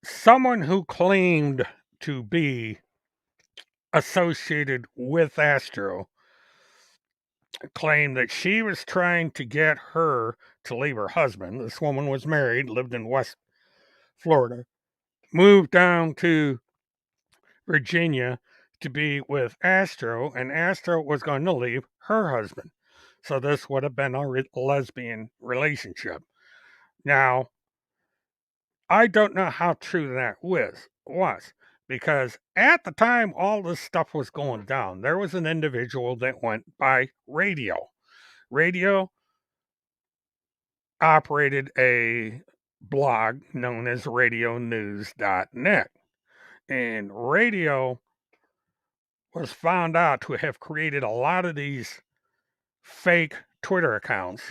Someone who claimed to be associated with Astro claimed that she was trying to get her to leave her husband. This woman was married, lived in West Florida, moved down to Virginia to be with Astro, and Astro was going to leave her husband. So this would have been a lesbian relationship. Now, I don't know how true that was because at the time all this stuff was going down, there was an individual that went by Radio. Radio operated a blog known as radionews.net. And Radio was found out to have created a lot of these fake Twitter accounts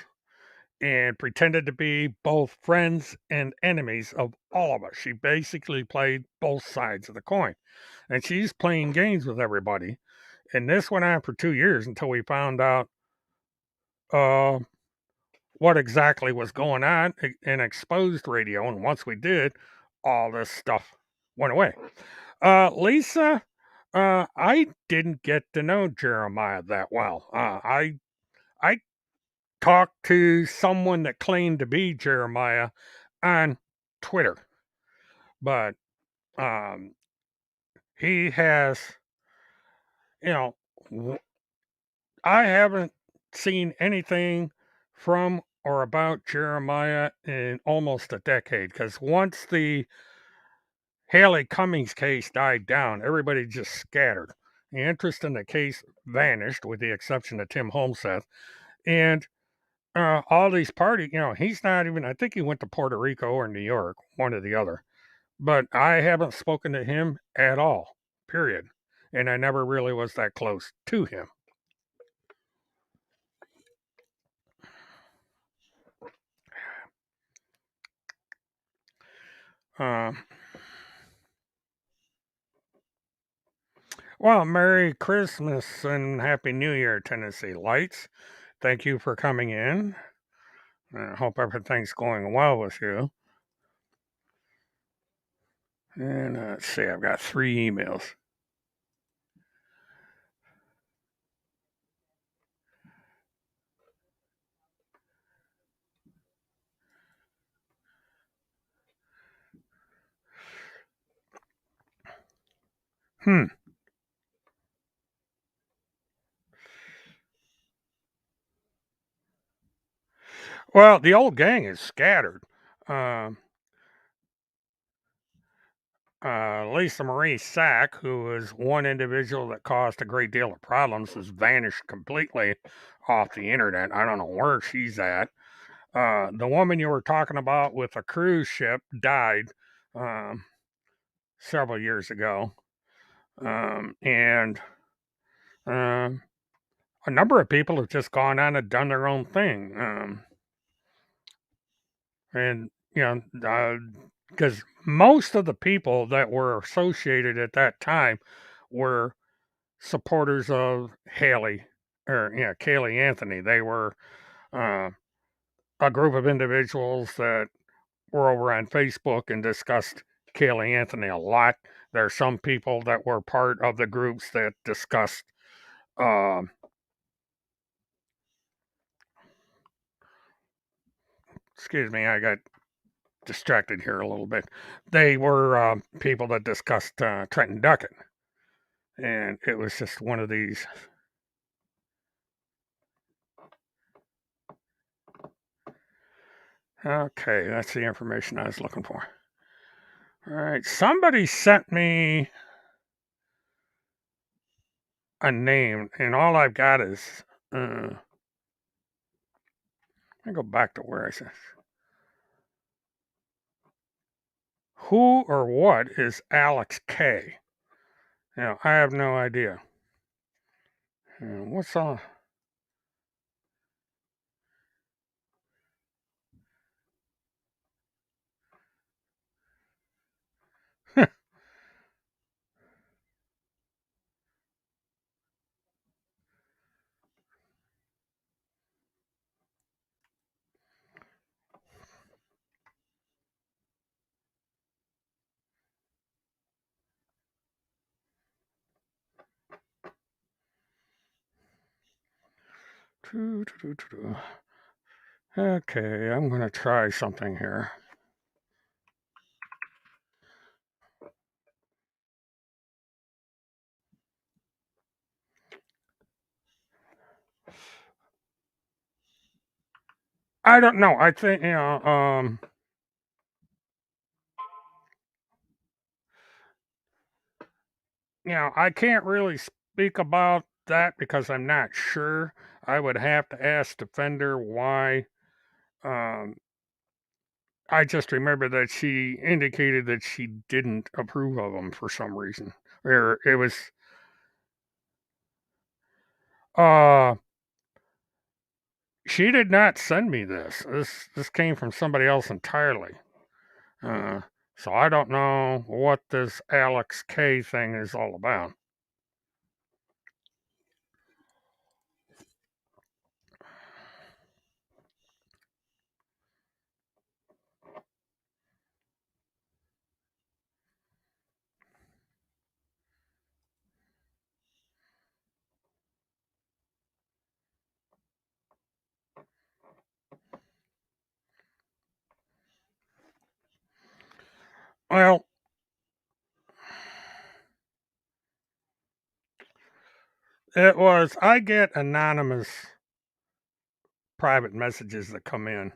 and pretended to be both friends and enemies of all of us. She basically played both sides of the coin. And she's playing games with everybody. And this went on for 2 years until we found out uh, what exactly was going on and exposed Radio. And once we did, all this stuff went away. Lisa, I didn't get to know Jeremiah that well. I talked to someone that claimed to be Jeremiah on Twitter, but um, he has, you know, I haven't seen anything from or about Jeremiah in almost a decade because once the Haley Cummings case died down, everybody just scattered. The interest in the case vanished, with the exception of Tim Holmseth. And all these parties, he's not even, I think he went to Puerto Rico or New York, one or the other. But I haven't spoken to him at all, period. And I never really was that close to him. Uh, well, Merry Christmas and Happy New Year, Tennessee Lights. Thank you for coming in. I hope everything's going well with you. And let's see, I've got 3 emails. Hmm. Well, the old gang is scattered. Um, Lisa Marie Sack, who is one individual that caused a great deal of problems, has vanished completely off the internet. I don't know where she's at. The woman you were talking about with a cruise ship died um, several years ago. And a number of people have just gone on and done their own thing. And, because most of the people that were associated at that time were supporters of Haley, or Kaylee Anthony. They were uh, a group of individuals that were over on Facebook and discussed Kaylee Anthony a lot. There are some people that were part of the groups that discussed. Um, Excuse me, I got distracted here a little bit. They were people that discussed Trenton Duckett, and it was just one of these. Okay, that's the information I was looking for. All right, somebody sent me a name, and all I've got is. I go back to where I said. Who or what is Alex K? I have no idea. What's on? Okay, I'm going to try something here. I don't know. I think, I can't really speak about that because I'm not sure. I would have to ask Defender why. Um, I just remember that she indicated that she didn't approve of them for some reason. Or it was, uh, she did not send me this. This came from somebody else entirely. Uh, so I don't know what this Alex K thing is all about. Well, I get anonymous private messages that come in,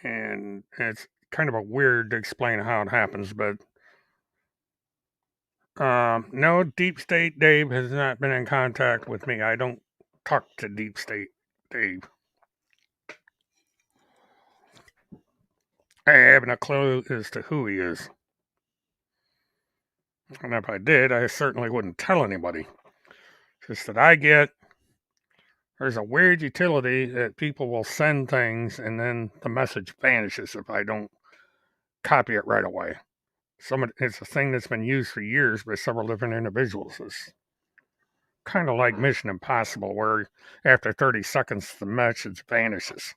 and it's kind of a weird to explain how it happens, but no, Deep State Dave has not been in contact with me. I don't talk to Deep State Dave. I haven't a clue as to who he is. And if I did, I certainly wouldn't tell anybody. Just that there's a weird utility that people will send things and then the message vanishes if I don't copy it right away. It's a thing that's been used for years by several different individuals. It's kind of like Mission Impossible, where after 30 seconds the message vanishes.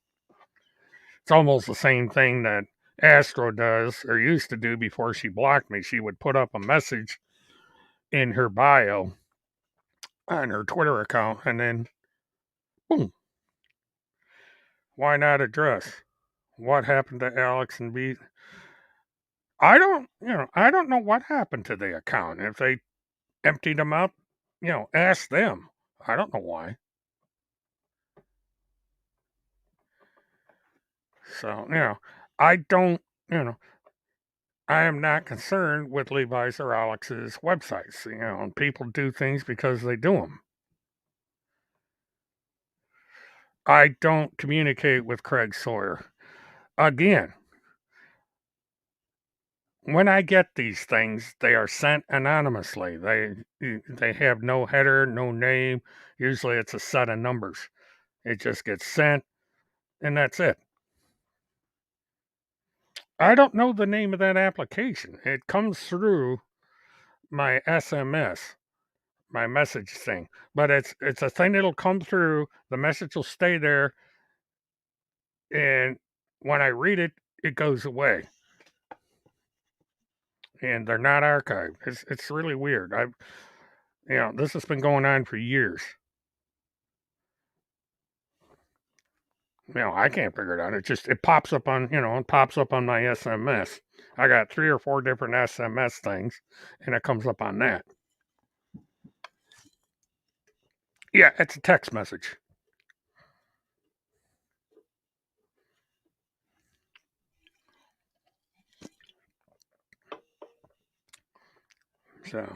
It's almost the same thing that Astro does or used to do before she blocked me. She would put up a message in her bio on her Twitter account and then boom, why not address? What happened to Alex and B? I don't know what happened to the account. If they emptied them out, ask them. I don't know why. So, I don't, I am not concerned with Levi's or Alex's websites. And people do things because they do them. I don't communicate with Craig Sawyer. Again, when I get these things, they are sent anonymously. They have no header, no name. Usually it's a set of numbers. It just gets sent and that's it. I don't know the name of that application. It comes through my SMS, my message thing. But it's a thing that'll come through, the message will stay there, and when I read it, it goes away. And they're not archived. It's really weird. This has been going on for years. I can't figure it out. It pops up on it pops up on my SMS. I got 3 or 4 different SMS things, and it comes up on that. Yeah, it's a text message. So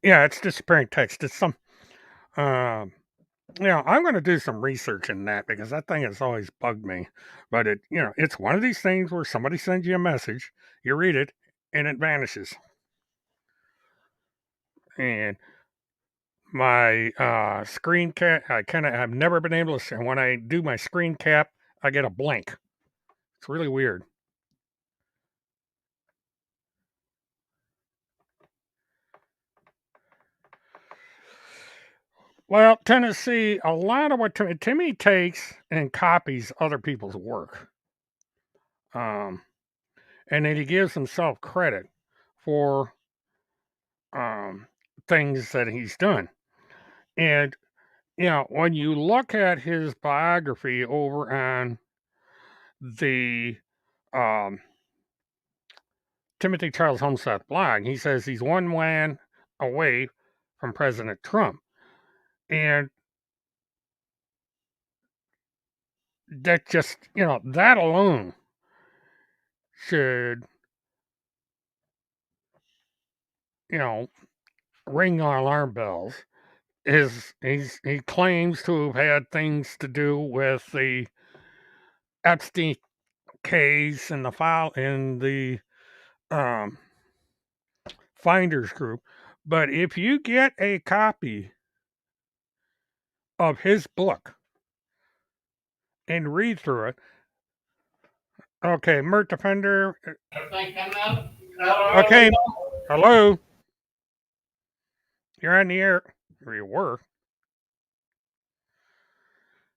yeah, it's disappearing text. It's some um I'm going to do some research in that because that thing has always bugged me. But it's one of these things where somebody sends you a message, you read it, and it vanishes. And my screen cap, I've never been able to. When I do my screen cap, I get a blank. It's really weird. Well, Tennessee, a lot of what Timmy takes and copies other people's work. Um, and then he gives himself credit for um, things that he's done. And, when you look at his biography over on the um, Timothy Charles Homeseth blog, he says he's one man away from President Trump. And that just, that alone should, you know, ring alarm bells. He claims to have had things to do with the Epstein case and the file in the um, Finders group. But if you get a copy of his book and read through it, okay, Murtathon. Okay, hello, you're on the air, or you were.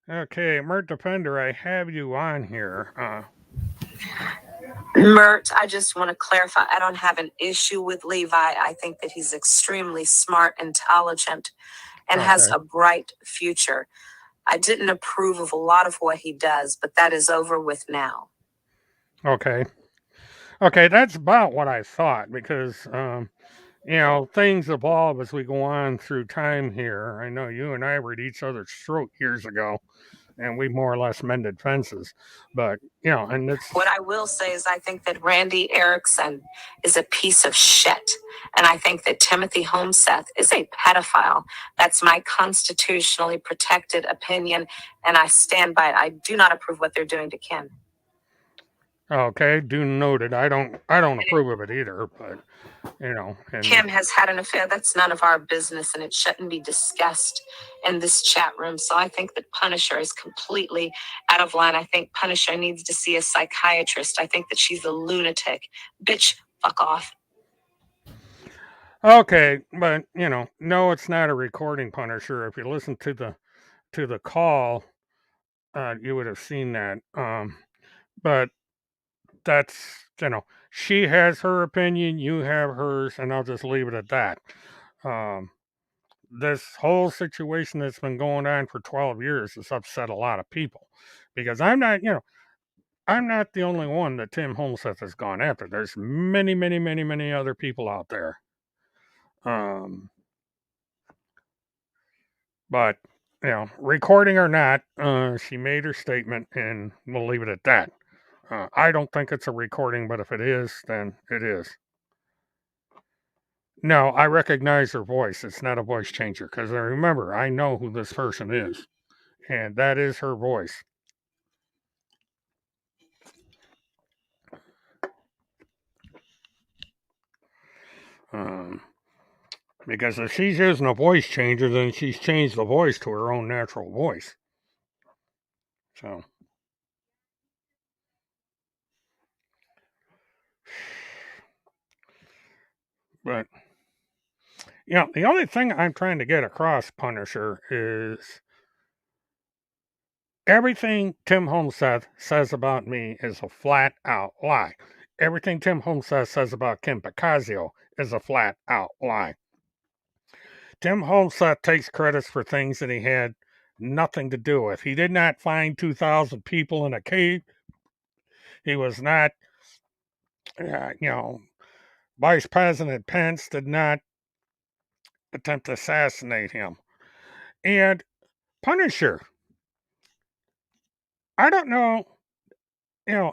Okay, Murtathon, I have you on here. Mert, I just want to clarify. I don't have an issue with Levi. I think that he's extremely smart, intelligent, and has Okay. a bright future. I didn't approve of a lot of what he does, but that is over with now. Okay. Okay, that's about what I thought because things evolve as we go on through time here. I know you and I were at each other's throat years ago, and we more or less mended fences. But and it's What I will say is I think that Randy Erickson is a piece of shit. And I think that Timothy Homeseth is a pedophile. That's my constitutionally protected opinion, and I stand by it. I do not approve what they're doing to Kim. okay. Do noted. I don't approve of it either, but and Kim has had an affair. That's none of our business, and it shouldn't be discussed in this chat room. So I think that Punisher is completely out of line. I think Punisher needs to see a psychiatrist. I think that she's a lunatic. Bitch, fuck off. okay, but no, it's not a recording, Punisher. If you listen to the call, you would have seen that. But that's she has her opinion, you have hers, and I'll just leave it at that. Um, this whole situation that's been going on for 12 years has upset a lot of people because I'm not the only one that Tim Homeseth has gone after. There's many, many, many, many other people out there. Um, but recording or not, she made her statement, and we'll leave it at that. I don't think it's a recording, but if it is, then it is. No, I recognize her voice. It's not a voice changer because I remember I know who this person is, and that is her voice. Um, because if she's using a voice changer, then she's changed the voice to her own natural voice. So, but the only thing I'm trying to get across, Punisher, is everything Tim Homeseth says about me is a flat out lie. Everything Tim Homeseth says about Kim Picasio is a flat out lie. Tim Homeseth takes credits for things that he had nothing to do with. He did not find 2,000 people in a cave. He was not, Vice President Pence did not attempt to assassinate him. And Punisher, I don't know,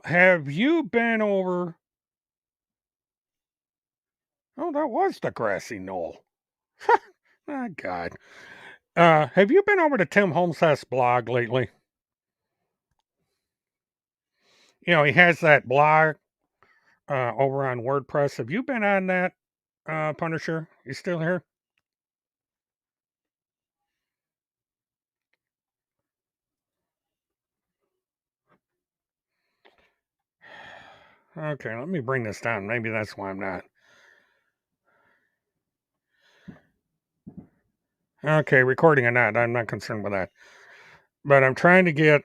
have you been over? Oh, that was the grassy knoll. My God. Have you been over to Tim Holmes's blog lately? He has that blog over on WordPress. Have you been on that, Punisher? You still here? Okay, let me bring this down. Maybe that's why I'm not. Okay, recording or not, I'm not concerned with that. But I'm trying to get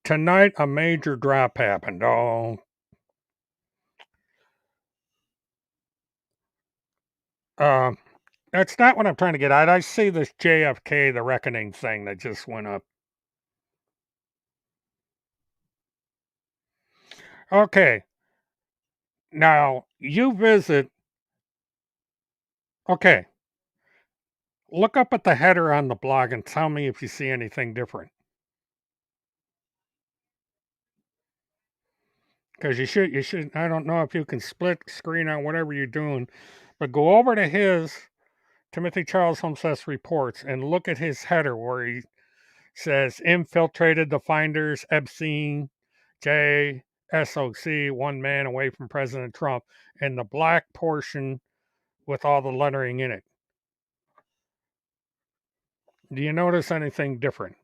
tonight a major drop happened. Oh, uh, that's not what I'm trying to get at. I see this JFK, the Reckoning thing that just went up. Okay, now you visit. Okay, look up at the header on the blog and tell me if you see anything different. Because you should. I don't know if you can split screen on whatever you're doing, but go over to his Timothy Charles Homesess reports and look at his header where he says infiltrated the finders Epstein JSOC, one man away from President Trump, and the black portion with all the lettering in it. Do you notice anything different?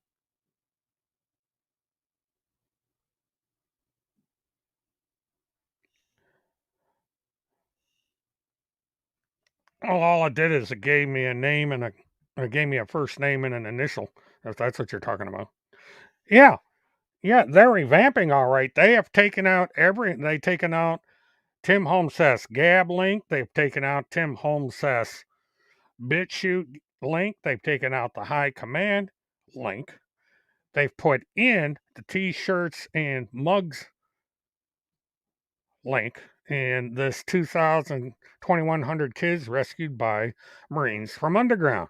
Well, all it did is it gave me a name and it gave me a first name and an initial, if that's what you're talking about. Yeah, yeah, they're revamping all right. They have taken out they've taken out Tim Homesess Gab link. They've taken out Tim Homesess BitChute link. They've taken out the High Command link. They've put in the T-shirts and mugs link and this 2,100 kids rescued by Marines from underground.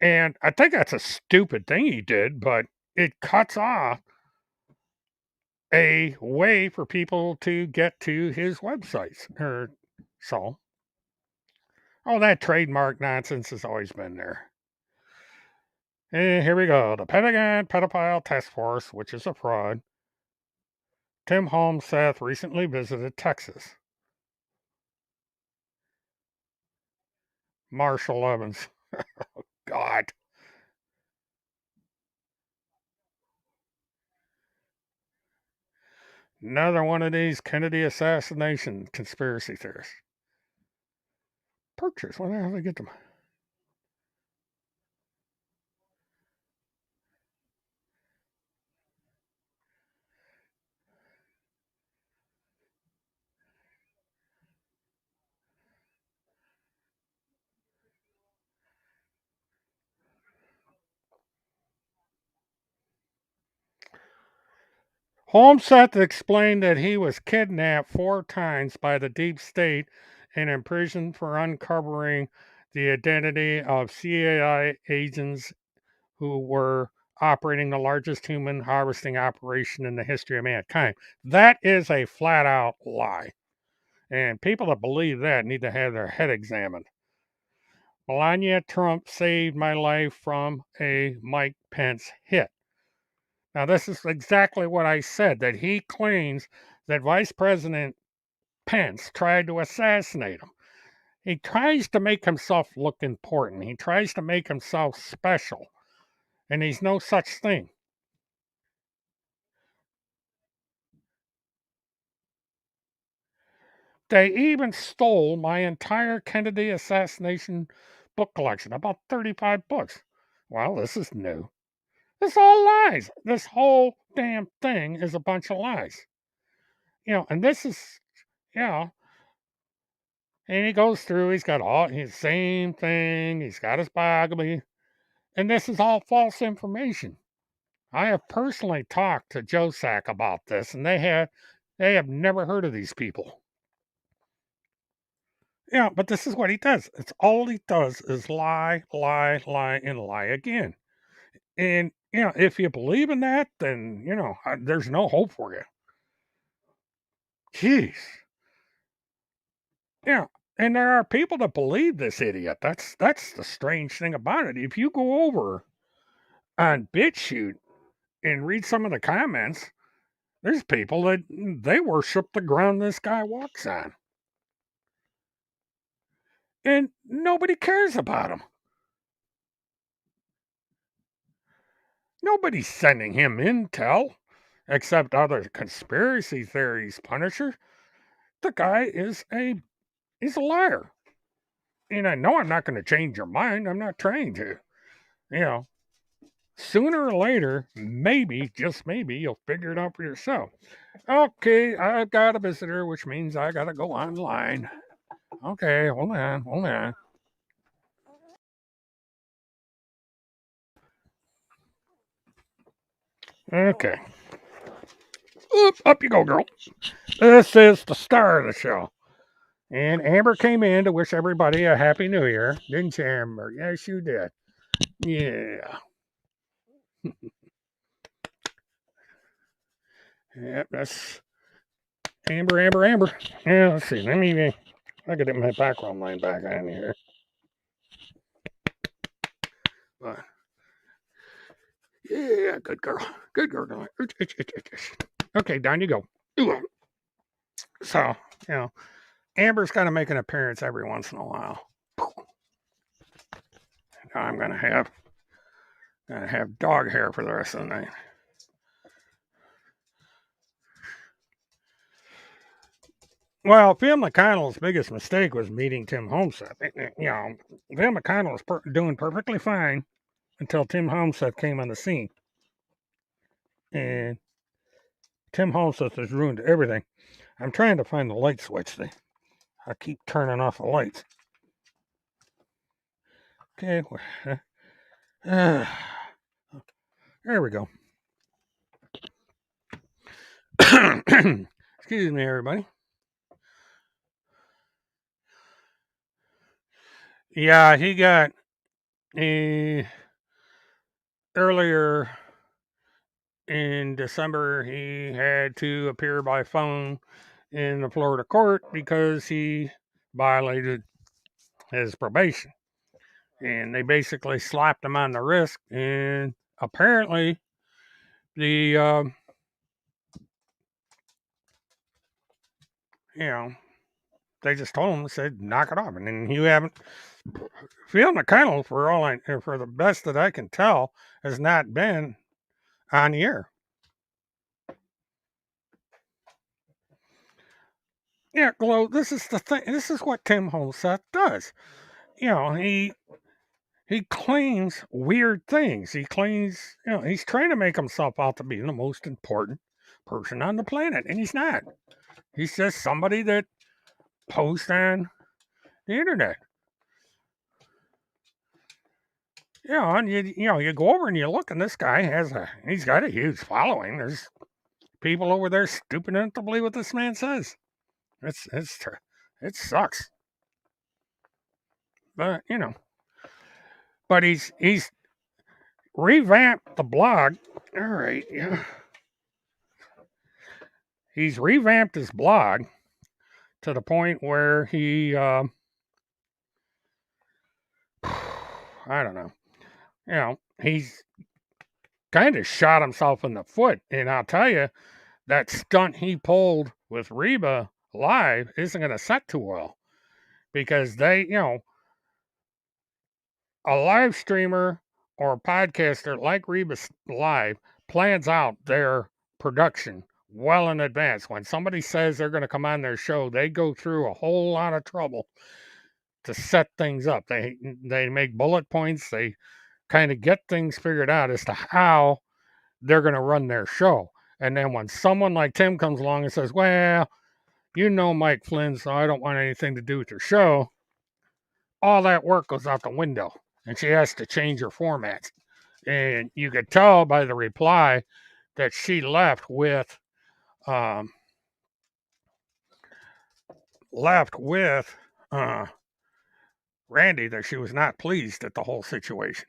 And I think that's a stupid thing he did, but it cuts off a way for people to get to his websites. So, oh, that trademark nonsense has always been there. And here we go. The Pentagon Pedophile Task Force, which is a fraud. Tim Holmes Seth recently visited Texas. Marshall Evans. God. Another one of these Kennedy assassination conspiracy theorists. Purchase. Where the hell did they get them? Holmseth explained that he was kidnapped 4 times by the deep state and imprisoned for uncovering the identity of CIA agents who were operating the largest human harvesting operation in the history of mankind. That is a flat out lie. And people that believe that need to have their head examined. Melania Trump saved my life from a Mike Pence hit. Now, this is exactly what I said, that he claims that Vice President Pence tried to assassinate him. He tries to make himself look important. He tries to make himself special, and he's no such thing. They even stole my entire Kennedy assassination book collection, about 35 books. Well, this is new. This all lies. This whole damn thing is a bunch of lies. And this is, you know, and he goes through, he's got all his same thing, he's got his biography, and this is all false information. I have personally talked to Joe Sack about this, and they have never heard of these people. Yeah, but this is what he does. It's all he does is lie, lie, lie, and lie again. And if you believe in that, then there's no hope for you. Jeez. Yeah. And there are people that believe this idiot. That's the strange thing about it. If you go over on BitChute and read some of the comments, there's people that they worship the ground this guy walks on. And nobody cares about him. Nobody's sending him intel except other conspiracy theories, Punisher. The guy is he's a liar. And I know I'm not going to change your mind. I'm not trying to. You know, sooner or later, maybe, just maybe, you'll figure it out for yourself. Okay, I've got a visitor, which means I got to go online. Okay, hold on, hold on. Okay. Oop, up you go, girl. This is the star of the show. And Amber came in to wish everybody a happy new year. Didn't you, Amber? Yes, you did. Yeah. Yep, that's Amber, Amber, Amber. Yeah, let's see. Let me I get my background line back on here. But yeah, good girl. Good girl. Okay, down you go. So, you know, Amber's got to make an appearance every once in a while. I'm gonna have dog hair for the rest of the night. Well, Phil McConnell's biggest mistake was meeting Tim Homestead. You know, Phil McConnell was doing perfectly fine until Tim Homestead came on the scene, and Tim Homestead has ruined everything. I'm trying to find the light switch. I keep turning off the lights. Okay, there we go. Excuse me, everybody. Yeah, he got a earlier in December. He had to appear by phone in the Florida court because he violated his probation, and they basically slapped him on the wrist. And apparently, the you know they just told him, said, knock it off, and then you haven't. Phil McConnell, for the best that I can tell, has not been on the air. Yeah, Glow, this is the thing. This is what Tim Holseth does. You know, he claims weird things. He claims, he's trying to make himself out to be the most important person on the planet, and he's not. He's just somebody that posts on the internet. And you go over and you look, and this guy he's got a huge following. There's people over there stupid enough to believe what this man says. It sucks, but he's revamped the blog. All right, yeah, he's revamped his blog to the point where I don't know, he's kind of shot himself in the foot, and I'll tell you that stunt he pulled with Reba live isn't going to set too well because a live streamer or a podcaster like Reba Live plans out their production well in advance. When somebody says they're going to come on their show, they go through a whole lot of trouble to set things up. They make bullet points. They kind of get things figured out as to how they're going to run their show. And then when someone like Tim comes along and says, "Well, Mike Flynn, so I don't want anything to do with your show," all that work goes out the window, and she has to change her formats. And you could tell by the reply that she um, left with Randy, that she was not pleased at the whole situation.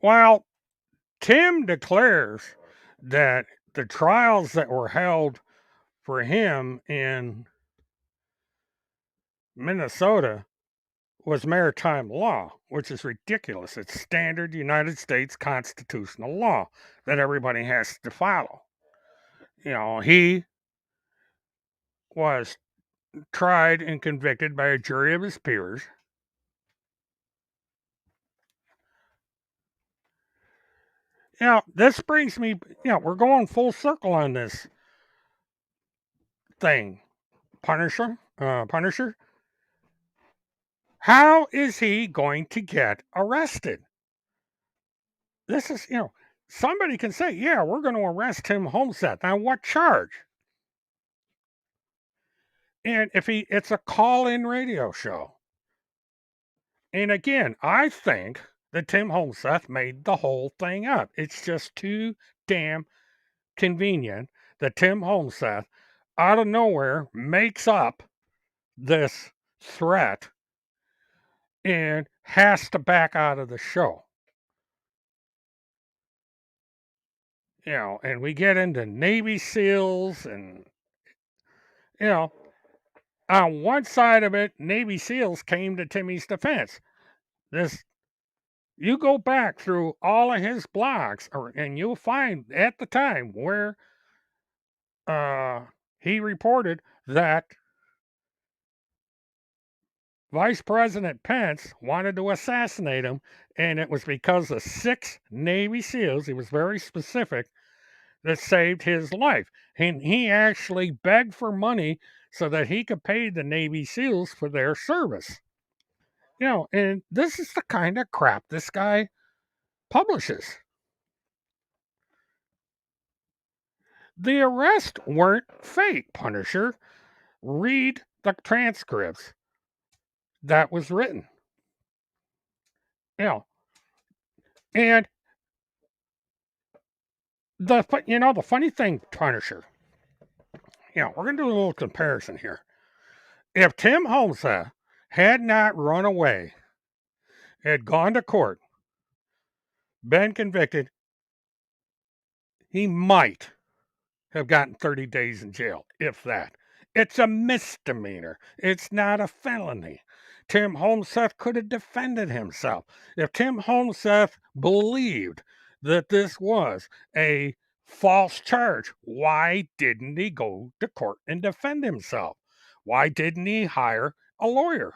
Well, Tim declares that the trials that were held for him in Minnesota was maritime law, which is ridiculous. It's standard United States constitutional law that everybody has to follow. He was tried and convicted by a jury of his peers. This brings me, we're going full circle on this thing. Punisher. How is he going to get arrested? This is, somebody can say, yeah, we're going to arrest Tim Homestead. On what charge? And it's a call-in radio show. And again, I think that Tim Homestead made the whole thing up. It's just too damn convenient that Tim Homestead, out of nowhere, makes up this threat and has to back out of the show. And we get into Navy SEALs and, on one side of it, Navy SEALs came to Timmy's defense. This You go back through all of his blogs, and you'll find at the time where he reported that Vice President Pence wanted to assassinate him, and it was because of 6 Navy SEALs, he was very specific, that saved his life. And he actually begged for money so that he could pay the Navy SEALs for their service. And this is the kind of crap this guy publishes. The arrests weren't fake, Punisher. Read the transcripts that was written. You know, and the funny thing, Punisher. We're gonna do a little comparison here. If Tim Homestead had not run away, had gone to court, been convicted, he might have gotten 30 days in jail, if that. It's a misdemeanor. It's not a felony. Tim Homestead could have defended himself. If Tim Homestead believed that this was a false charge, why didn't he go to court and defend himself? Why didn't he hire a lawyer?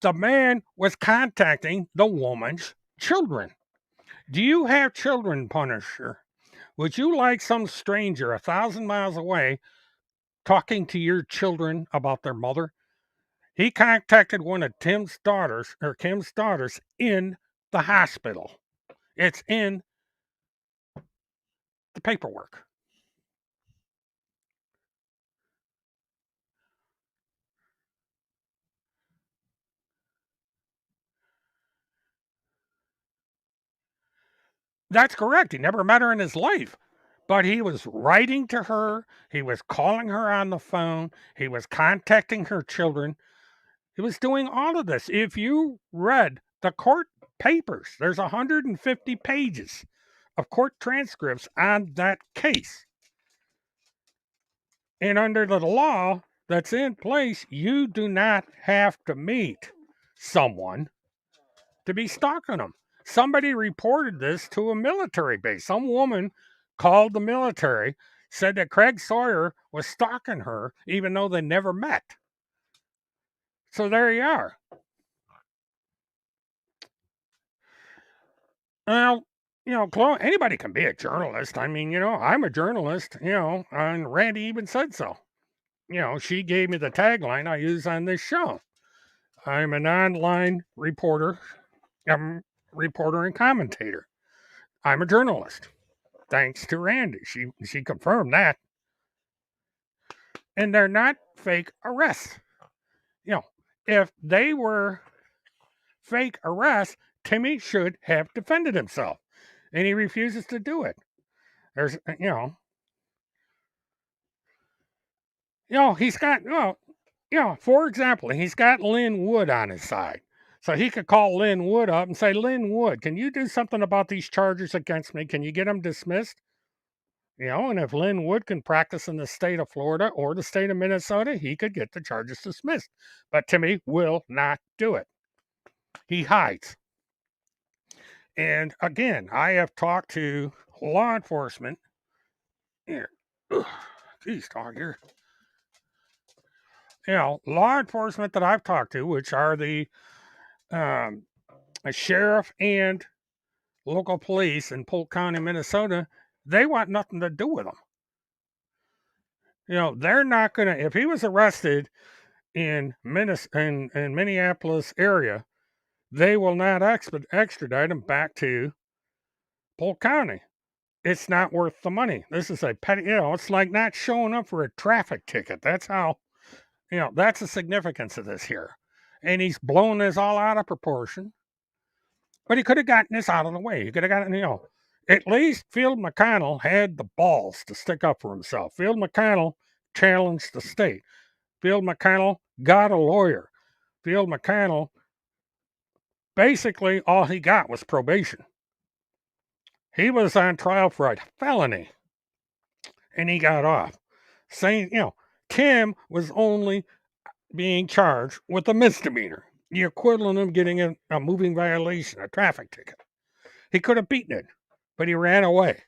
The man was contacting the woman's children. Do you have children, Punisher? Would you like some stranger 1,000 miles away talking to your children about their mother? He contacted one of Kim's daughters in the hospital. It's in the paperwork. That's correct. He never met her in his life, but he was writing to her. He was calling her on the phone. He was contacting her children. He was doing all of this. If you read the court papers, there's 150 pages of court transcripts on that case. And under the law that's in place, you do not have to meet someone to be stalking them. Somebody reported this to a military base. Some woman called the military, said that Craig Sawyer was stalking her, even though they never met. So there you are. Well, anybody can be a journalist. I mean, I'm a journalist, and Randy even said so. She gave me the tagline I use on this show. I'm an online reporter. I'm reporter and commentator. I'm a journalist. Thanks to Randy. She confirmed that. And they're not fake arrests. If they were fake arrests, Timmy should have defended himself. And he refuses to do it. There's, he's got, for example, he's got Lynn Wood on his side. So he could call Lynn Wood up and say, Lynn Wood, can you do something about these charges against me? Can you get them dismissed? And if Lynn Wood can practice in the state of Florida or the state of Minnesota, he could get the charges dismissed. But Timmy will not do it. He hides. And again, I have talked to law enforcement. Here, geez, dog, here. Law enforcement that I've talked to, which are the um, sheriff and local police in Polk County, Minnesota, they want nothing to do with him. They're not going to, if he was arrested in Minneapolis area, they will not extradite him back to Polk County. It's not worth the money. This is a petty, it's like not showing up for a traffic ticket. That's how, that's the significance of this here. And he's blown this all out of proportion. But he could have gotten this out of the way. He could have gotten, at least Field McConnell had the balls to stick up for himself. Field McConnell challenged the state. Field McConnell got a lawyer. Field McConnell, basically, all he got was probation. He was on trial for a felony, and he got off. Saying, Kim was only being charged with a misdemeanor, the equivalent of getting a moving violation, a traffic ticket. He could have beaten it, but he ran away.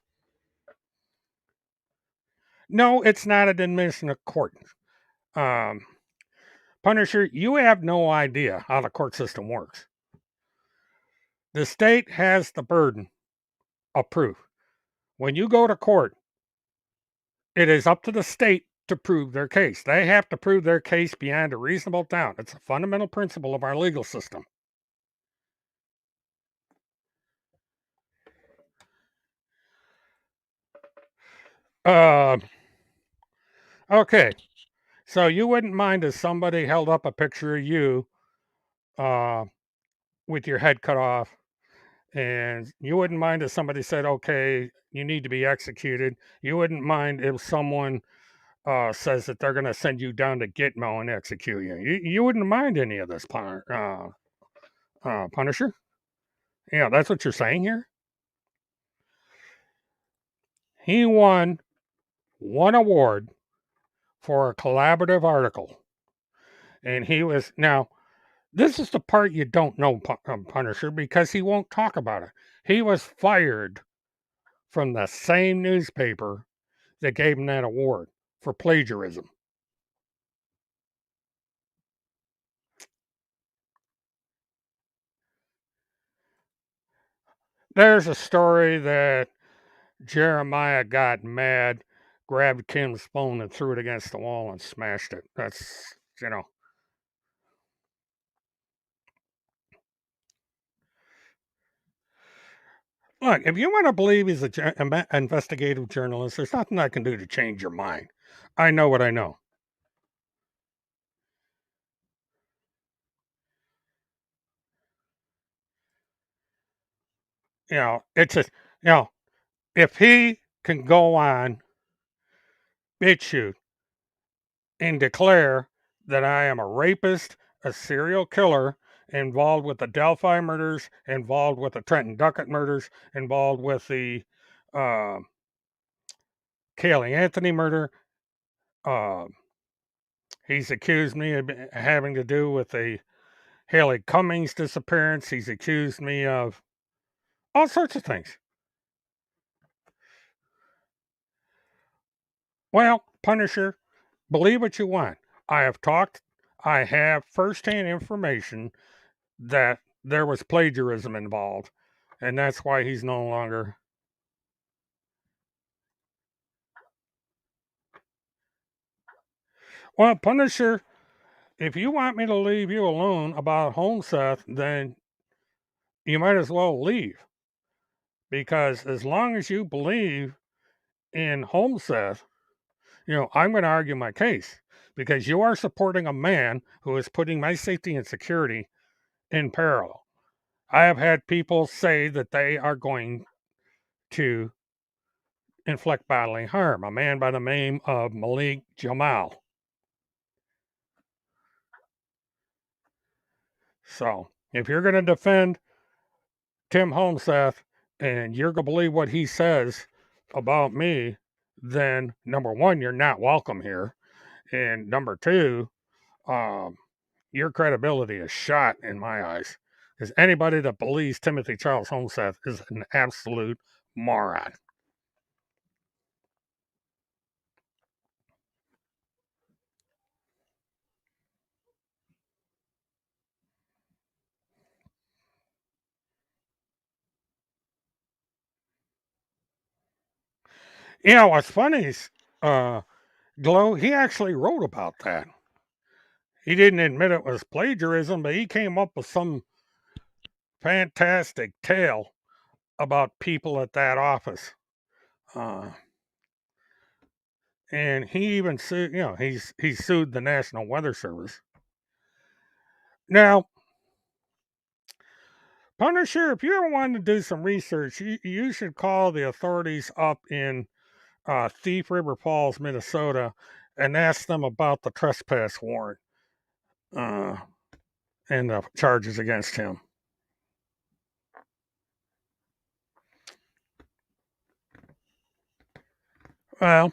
No, it's not an admission of court. Punisher, you have no idea how the court system works. The state has the burden of proof. When you go to court, it is up to the state to prove their case. They have to prove their case beyond a reasonable doubt. It's a fundamental principle of our legal system. Okay, so you wouldn't mind if somebody held up a picture of you with your head cut off, and you wouldn't mind if somebody said, okay, you need to be executed. You wouldn't mind if someone says that they're going to send you down to Gitmo and execute you. You wouldn't mind any of this, Punisher? Yeah, that's what you're saying here? He won one award for a collaborative article. And he was, now, this is the part you don't know, Punisher, because he won't talk about it. He was fired from the same newspaper that gave him that award for plagiarism. There's a story that Jeremiah got mad, grabbed Kim's phone and threw it against the wall and smashed it. That's, Look, if you want to believe he's an investigative journalist, there's nothing I can do to change your mind. I know what I know. It's just, if he can go on BitChute and declare that I am a rapist, a serial killer, involved with the Delphi murders, involved with the Trenton Duckett murders, involved with the uh, Kaylee Anthony murder. He's accused me of having to do with the Haley Cummings disappearance. He's accused me of all sorts of things. Well, Punisher, believe what you want. I have firsthand information that there was plagiarism involved, and that's why he's no longer. Well, Punisher, if you want me to leave you alone about Homeseth, then you might as well leave. Because as long as you believe in Homeseth, I'm going to argue my case. Because you are supporting a man who is putting my safety and security in peril. I have had people say that they are going to inflict bodily harm. A man by the name of Malik Jamal. So, If you're going to defend Tim Homeseth and you're going to believe what he says about me, then number one, you're not welcome here. And number two, um, your credibility is shot in my eyes. Because anybody that believes Timothy Charles Homeseth is an absolute moron. You know, what's funny is Glow, he actually wrote about that. He didn't admit it was plagiarism, but he came up with some fantastic tale about people at that office. Uh, and he even sued, he sued the National Weather Service. Now, Punisher, if you ever wanted to do some research, you should call the authorities up in Thief River Falls, Minnesota, and ask them about the trespass warrant uh, and the charges against him. Well,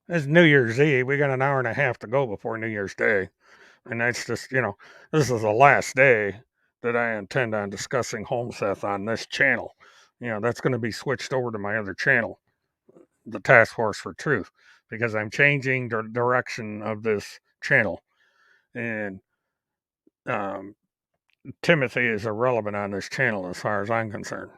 it's New Year's Eve. We got an hour and a half to go before New Year's Day. And that's just, this is the last day that I intend on discussing Homeseth on this channel. That's going to be switched over to my other channel, the Task Force for Truth, because I'm changing the direction of this channel. And um, Timothy is irrelevant on this channel as far as I'm concerned.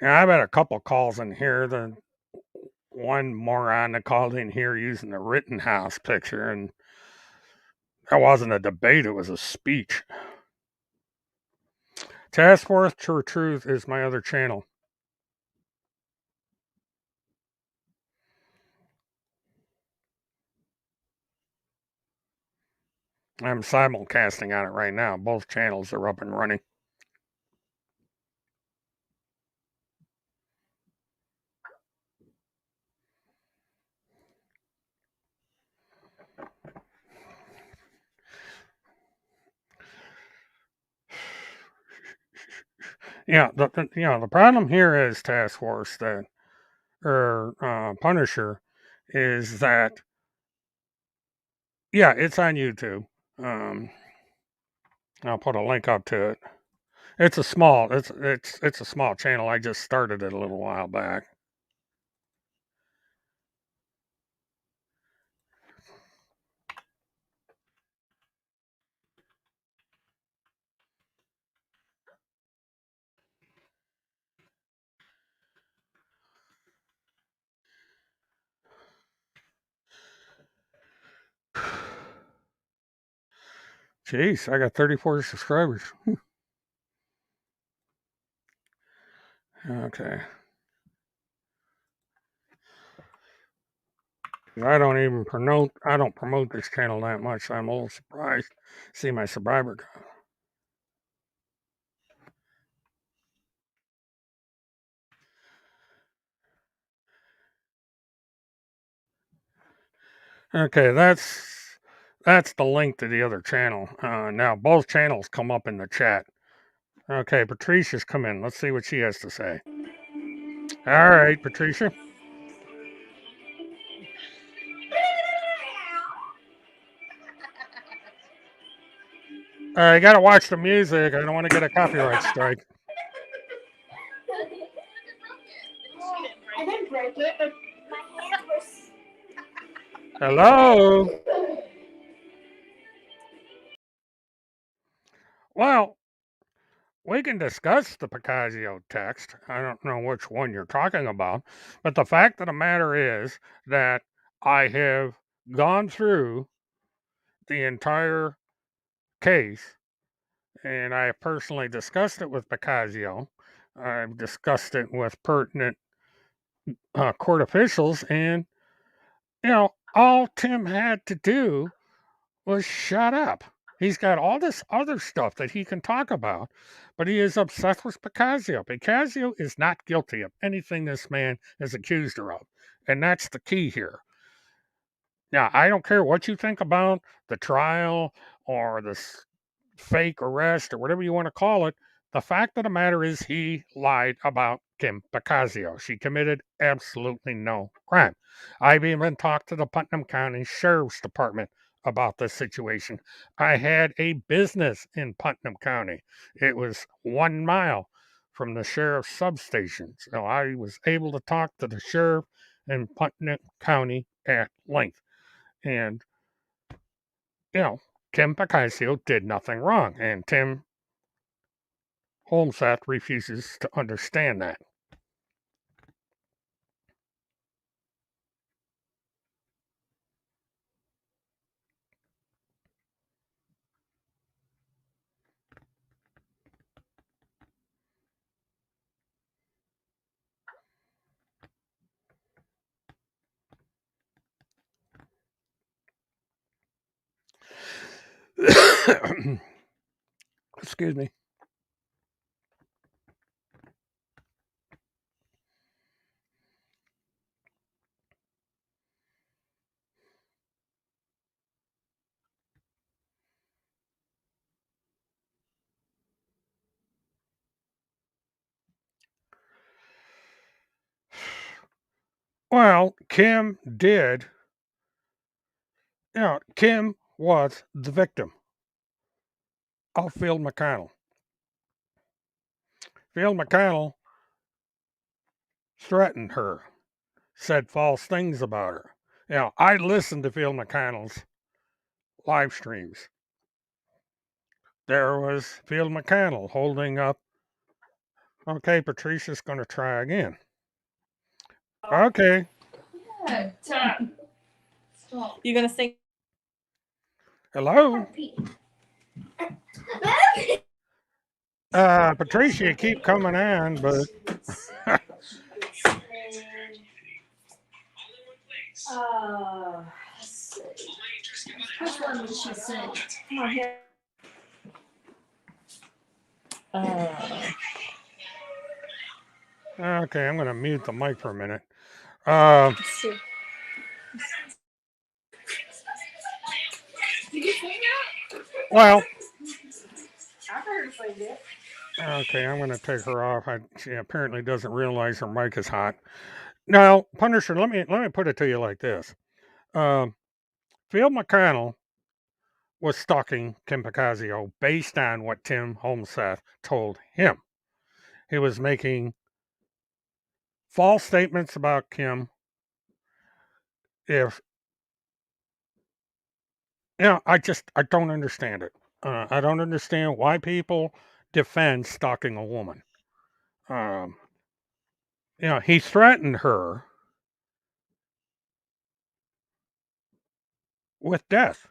I've had a couple calls in here. The one moron that called in here using the Rittenhouse picture, and that wasn't a debate, it was a speech. Task Force for Truth is my other channel. I'm simulcasting on it right now. Both channels are up and running. The problem here is Task Force that or Punisher is that it's on YouTube. Um, I'll put a link up to it. It's a small channel. I just started it a little while back. Jeez, I got 34 subscribers. Okay. I don't promote this channel that much. So I'm a little surprised to see my subscriber count. Okay, that's the link to the other channel. Now both channels come up in the chat. Okay, Patricia's come in. Let's see what she has to say. All right, Patricia. I gotta watch the music. I don't want to get a copyright strike. I didn't break it, but my hand was. Hello. Well, we can discuss the Picasso text. I don't know which one you're talking about, but the fact of the matter is that I have gone through the entire case and I have personally discussed it with Picasso. I've discussed it with pertinent court officials, and all Tim had to do Well, shut up. He's got all this other stuff that he can talk about, but he is obsessed with Picasso. Picasso is not guilty of anything this man is accused her of. And that's the key here. Now, I don't care what you think about the trial or the fake arrest or whatever you want to call it. The fact of the matter is he lied about Kim Picasso. She committed absolutely no crime. I've even talked to the Putnam County Sheriff's Department about this situation. I had a business in Putnam County. It was 1 mile from the sheriff's substation. So I was able to talk to the sheriff in Putnam County at length. And, you know, Kim Picasso did nothing wrong. And Tim Holmseth refuses to understand that. Excuse me. Well, Kim did, Kim was the victim of Phil McConnell. Phil McConnell threatened her, said false things about her. I listened to Phil McConnell's live streams. There was Phil McConnell holding up, okay, Patricia's going to try again. Okay. You gonna sing? Hello? Patricia, you keep coming on, but Let's see. Which one did she sing? Come on here. okay, I'm going to mute the mic for a minute. Uh, Let's see. Did you sing that? well, I heard her sing it. okay, I'm going to take her off. She apparently doesn't realize her mic is hot. Now, Punisher, let me put it to you like this. Um, Phil McConnell was stalking Kim Picasso based on what Tim Holmseth told him. He was making false statements about Kim. If I don't understand it. I don't understand why people defend stalking a woman. Um, he threatened her with death.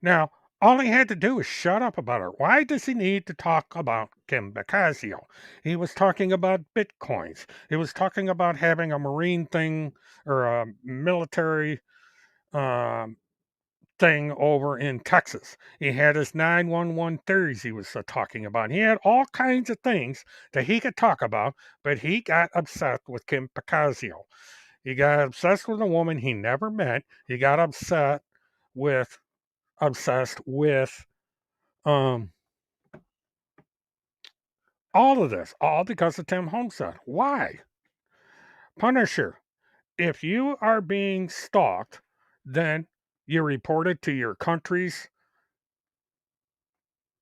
Now, all he had to do was shut up about her. Why does he need to talk about Kim Picasso? He was talking about bitcoins. He was talking about having a marine thing or a military um, thing over in Texas. He had his 911 theories he was talking about. He had all kinds of things that he could talk about, but he got obsessed with Kim Picasso. He got obsessed with a woman he never met. He got obsessed with um all of this, all because of Tim Homestead. Why? Punisher, if you are being stalked, then you report it to your country's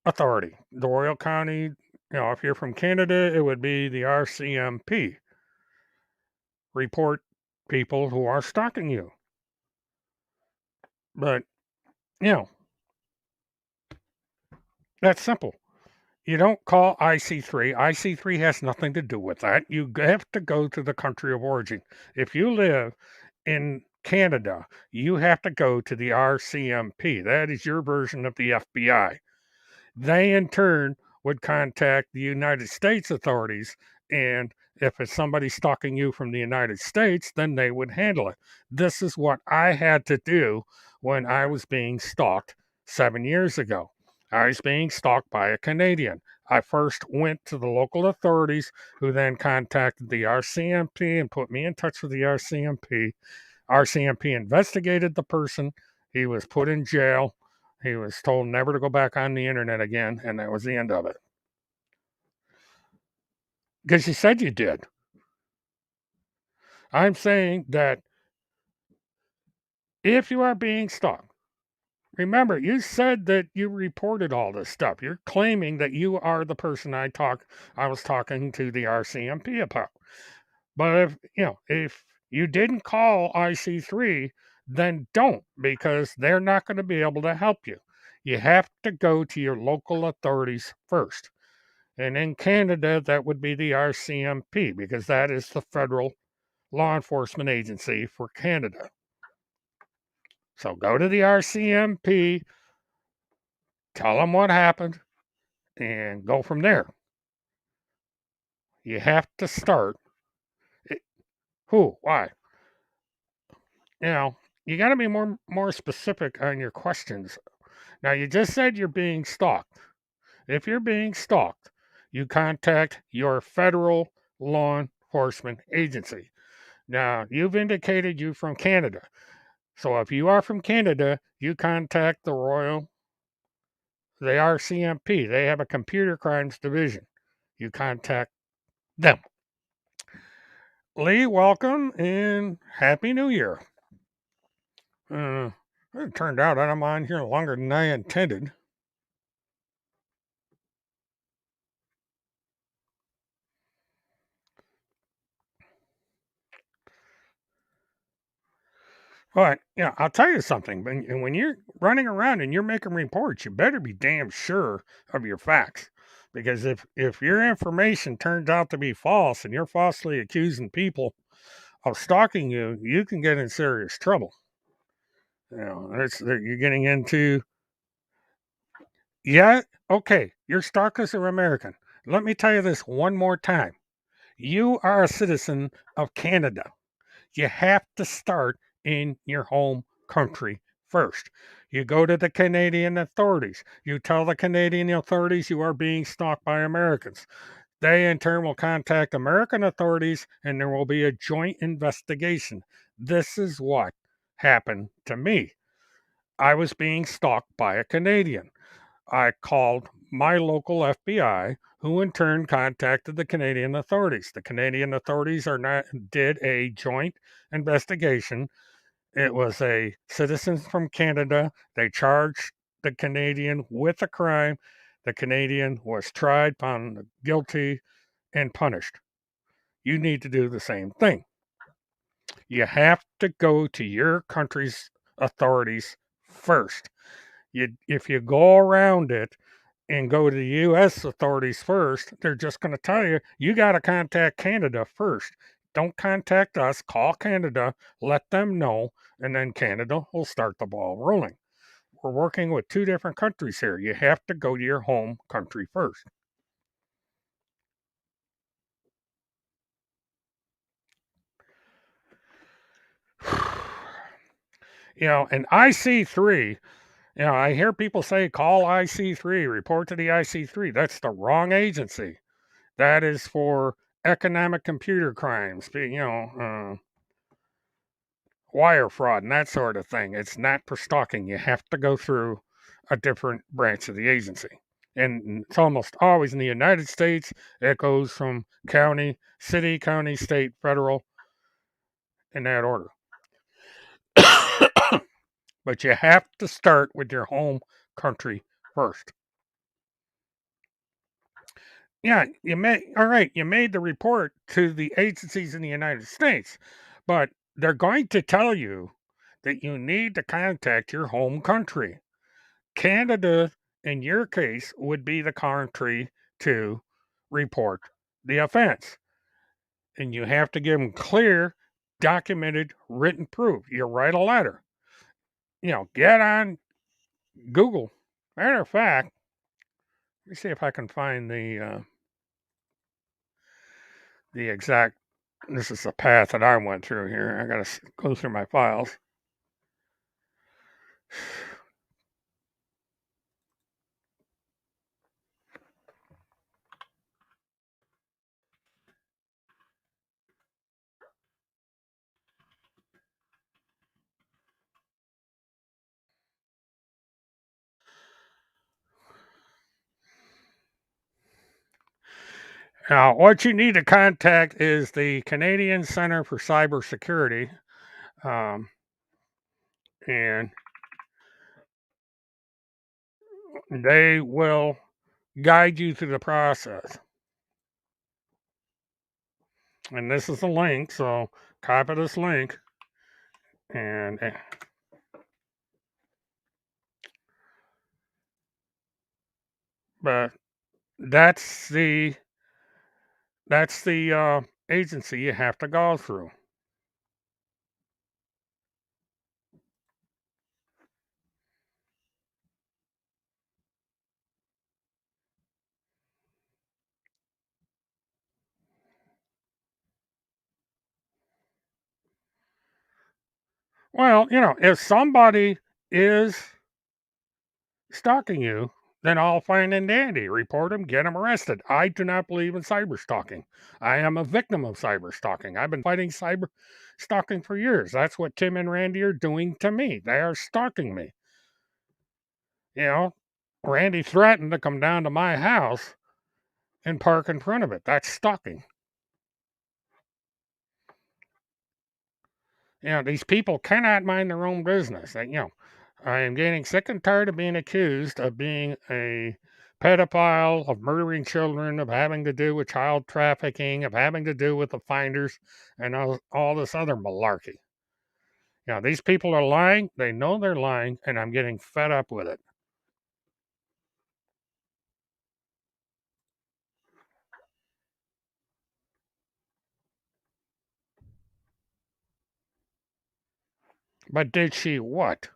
authority. The Royal County, if you're from Canada, it would be the RCMP. Report people who are stalking you. But, you know, that's simple. You don't call IC3. IC3 has nothing to do with that. You have to go to the country of origin. If you live in Canada, you have to go to the RCMP. That is your version of the FBI. They, in turn, would contact the United States authorities and If it's somebody stalking you from the United States, then they would handle it. This is what I had to do when I was being stalked 7 years ago. I was being stalked by a Canadian. I first went to the local authorities, who then contacted the RCMP and put me in touch with the RCMP. RCMP investigated the person. He was put in jail. He was told never to go back on the internet again, and that was the end of it. Because you said you did. I'm saying that if you are being stalked, remember, you said that you reported all this stuff. You're claiming that you are the person I was talking to the RCMP about. But if you didn't call IC3, then don't, because they're not going to be able to help you. You have to go to your local authorities first. And in Canada, that would be the RCMP, because that is the federal law enforcement agency for Canada. So go to the RCMP, tell them what happened, and go from there. You have to start. Who? Why? You know, you got to be more specific on your questions. Now, you just said you're being stalked. If you're being stalked, you contact your federal law enforcement agency. Now, you've indicated you from Canada. So if you are from Canada, you contact the RCMP. They have a computer crimes division. You contact them. Lee, welcome and Happy New Year. Uh, it turned out I'm on here longer than I intended. But yeah, I'll tell you something. When you're running around and you're making reports, you better be damn sure of your facts. Because if your information turns out to be false and you're falsely accusing people of stalking you, you can get in serious trouble. You're getting into, yeah, okay, your stalkers are American. Let me tell you this one more time. You are a citizen of Canada. You have to start in your home country first. You go to the Canadian authorities. You tell the Canadian authorities you are being stalked by Americans. They, in turn, will contact American authorities and there will be a joint investigation. This is what happened to me. I was being stalked by a Canadian. I called my local FBI, who in turn contacted the Canadian authorities. The Canadian authorities did a joint investigation. It was a citizen from Canada. They charged the Canadian with a crime. The Canadian was tried, found guilty, and punished. You need to do the same thing. You have to go to your country's authorities first. If you go around it and go to the U.S. authorities first, they're just going to tell you, you got to contact Canada first. Don't contact us, call Canada, let them know, and then Canada will start the ball rolling. We're working with two different countries here. You have to go to your home country first. And IC3, I hear people say call IC3, report to the IC3. That's the wrong agency. That is for economic computer crimes, wire fraud and that sort of thing. It's not for stalking. You have to go through a different branch of the agency. And it's almost always in the United States, it goes from county, city, county, state, federal, in that order. But you have to start with your home country first. Yeah, you made the report to the agencies in the United States, but they're going to tell you that you need to contact your home country. Canada, in your case, would be the country to report the offense. And you have to give them clear, documented, written proof. You write a letter. Get on Google. Matter of fact, let me see if I can find the exact. This is the path that I went through here. I got to go through my files. Now, what you need to contact is the Canadian Center for Cybersecurity, um, and they will guide you through the process. And this is the link, so copy this link, and but that's the that's the agency you have to go through. Well, if somebody is stalking you, then all fine and dandy. Report them, get them arrested. I do not believe in cyber stalking. I am a victim of cyber stalking. I've been fighting cyber stalking for years. That's what Tim and Randy are doing to me. They are stalking me. You know, Randy threatened to come down to my house and park in front of it. That's stalking. These people cannot mind their own business. I am getting sick and tired of being accused of being a pedophile, of murdering children, of having to do with child trafficking, of having to do with the finders, and all this other malarkey. These people are lying. They know they're lying, and I'm getting fed up with it. But did she what?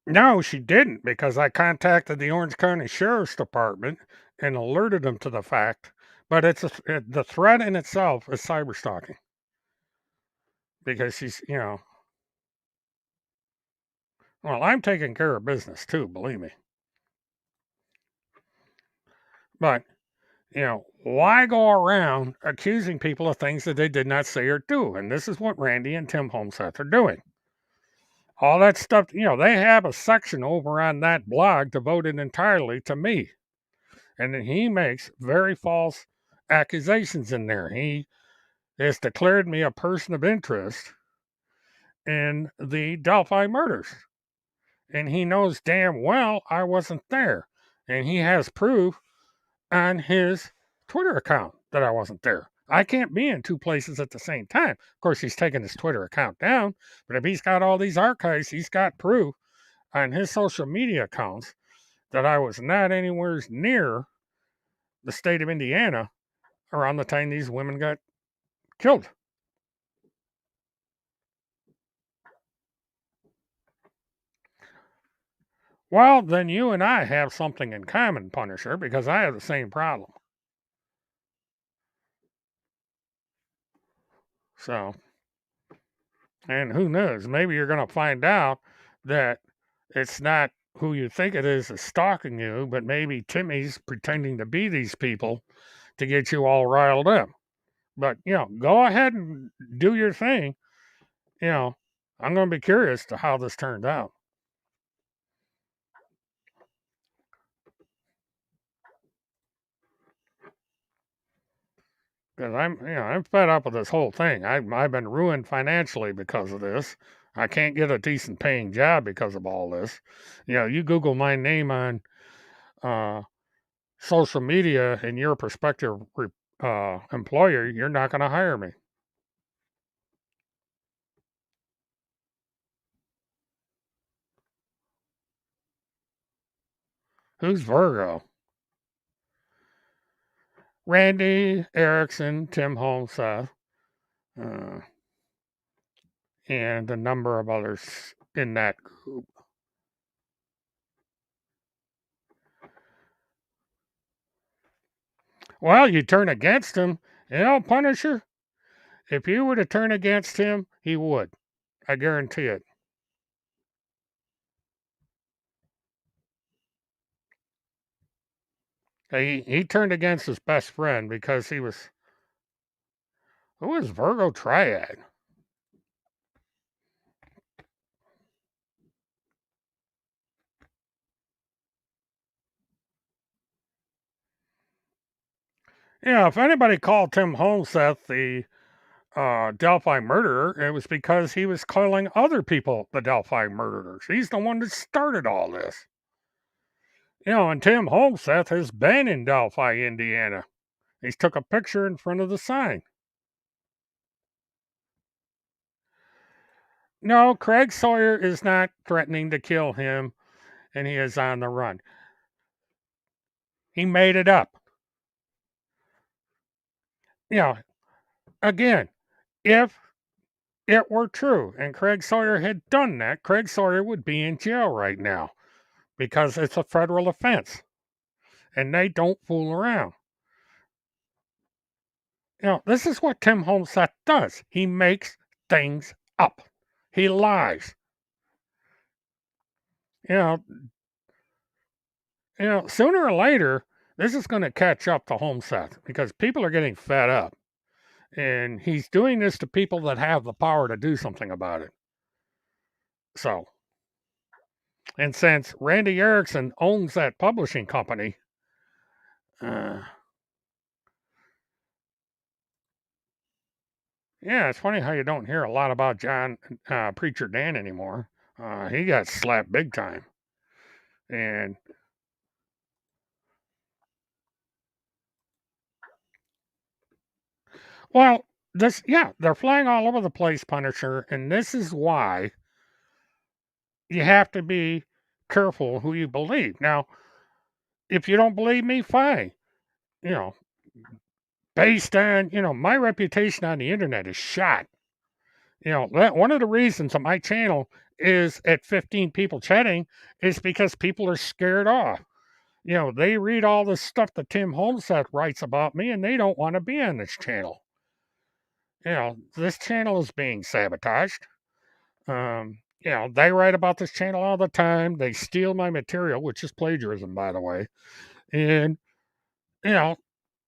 No, she didn't, because I contacted the Orange County Sheriff's Department and alerted them to the fact. But the threat in itself is cyber stalking, because well, I'm taking care of business too, believe me. But, why go around accusing people of things that they did not say or do? And this is what Randy and Tim Homeseth are doing. All that stuff, they have a section over on that blog devoted entirely to me. And then he makes very false accusations in there. He has declared me a person of interest in the Delphi murders. And he knows damn well I wasn't there. And he has proof on his Twitter account that I wasn't there. I can't be in two places at the same time. Of course, he's taken his Twitter account down, but if he's got all these archives, he's got proof on his social media accounts that I was not anywhere near the state of Indiana around the time these women got killed. Well, then you and I have something in common, Punisher, because I have the same problem. So, and who knows? Maybe you're going to find out that it's not who you think it is that's stalking you, but maybe Timmy's pretending to be these people to get you all riled up. But, go ahead and do your thing. You know, I'm going to be curious to how this turns out. Because I'm fed up with this whole thing. I've been ruined financially because of this. I can't get a decent paying job because of all this. You Google my name on uh, social media and your prospective employer, you're not going to hire me. Who's Virgo? Randy Erickson, Tim Holmeseth, uh, and a number of others in that group. Well, you turn against him, Punisher. If you were to turn against him, he would. I guarantee it. He turned against his best friend because he was who was Virgo Triad? Yeah, if anybody called Tim Holmseth the Delphi murderer, it was because he was calling other people the Delphi murderers. He's the one that started all this. And Tim Holmseth has been in Delphi, Indiana. He's took a picture in front of the sign. No, Craig Sawyer is not threatening to kill him, and he is on the run. He made it up. You know, again, if it were true and Craig Sawyer had done that, Craig Sawyer would be in jail right now because it's a federal offense and they don't fool around. This is what Tim Holmseth does. He makes things up. He lies. You know, sooner or later, this is going to catch up to Holmseth because people are getting fed up. And he's doing this to people that have the power to do something about it. So, and since Randy Erickson owns that publishing company, uh, yeah, it's funny how you don't hear a lot about John Preacher Dan anymore. He got slapped big time. And, well, they're flying all over the place, Punisher. And this is why you have to be careful who you believe. Now, if you don't believe me, fine. You know, based on, my reputation on the internet is shot. That one of the reasons on my channel is at 15 people chatting is because people are scared off. They read all the stuff that Tim Holmseth writes about me and they don't want to be on this channel. This channel is being sabotaged. They write about this channel all the time. They steal my material, which is plagiarism, by the way. And, you know,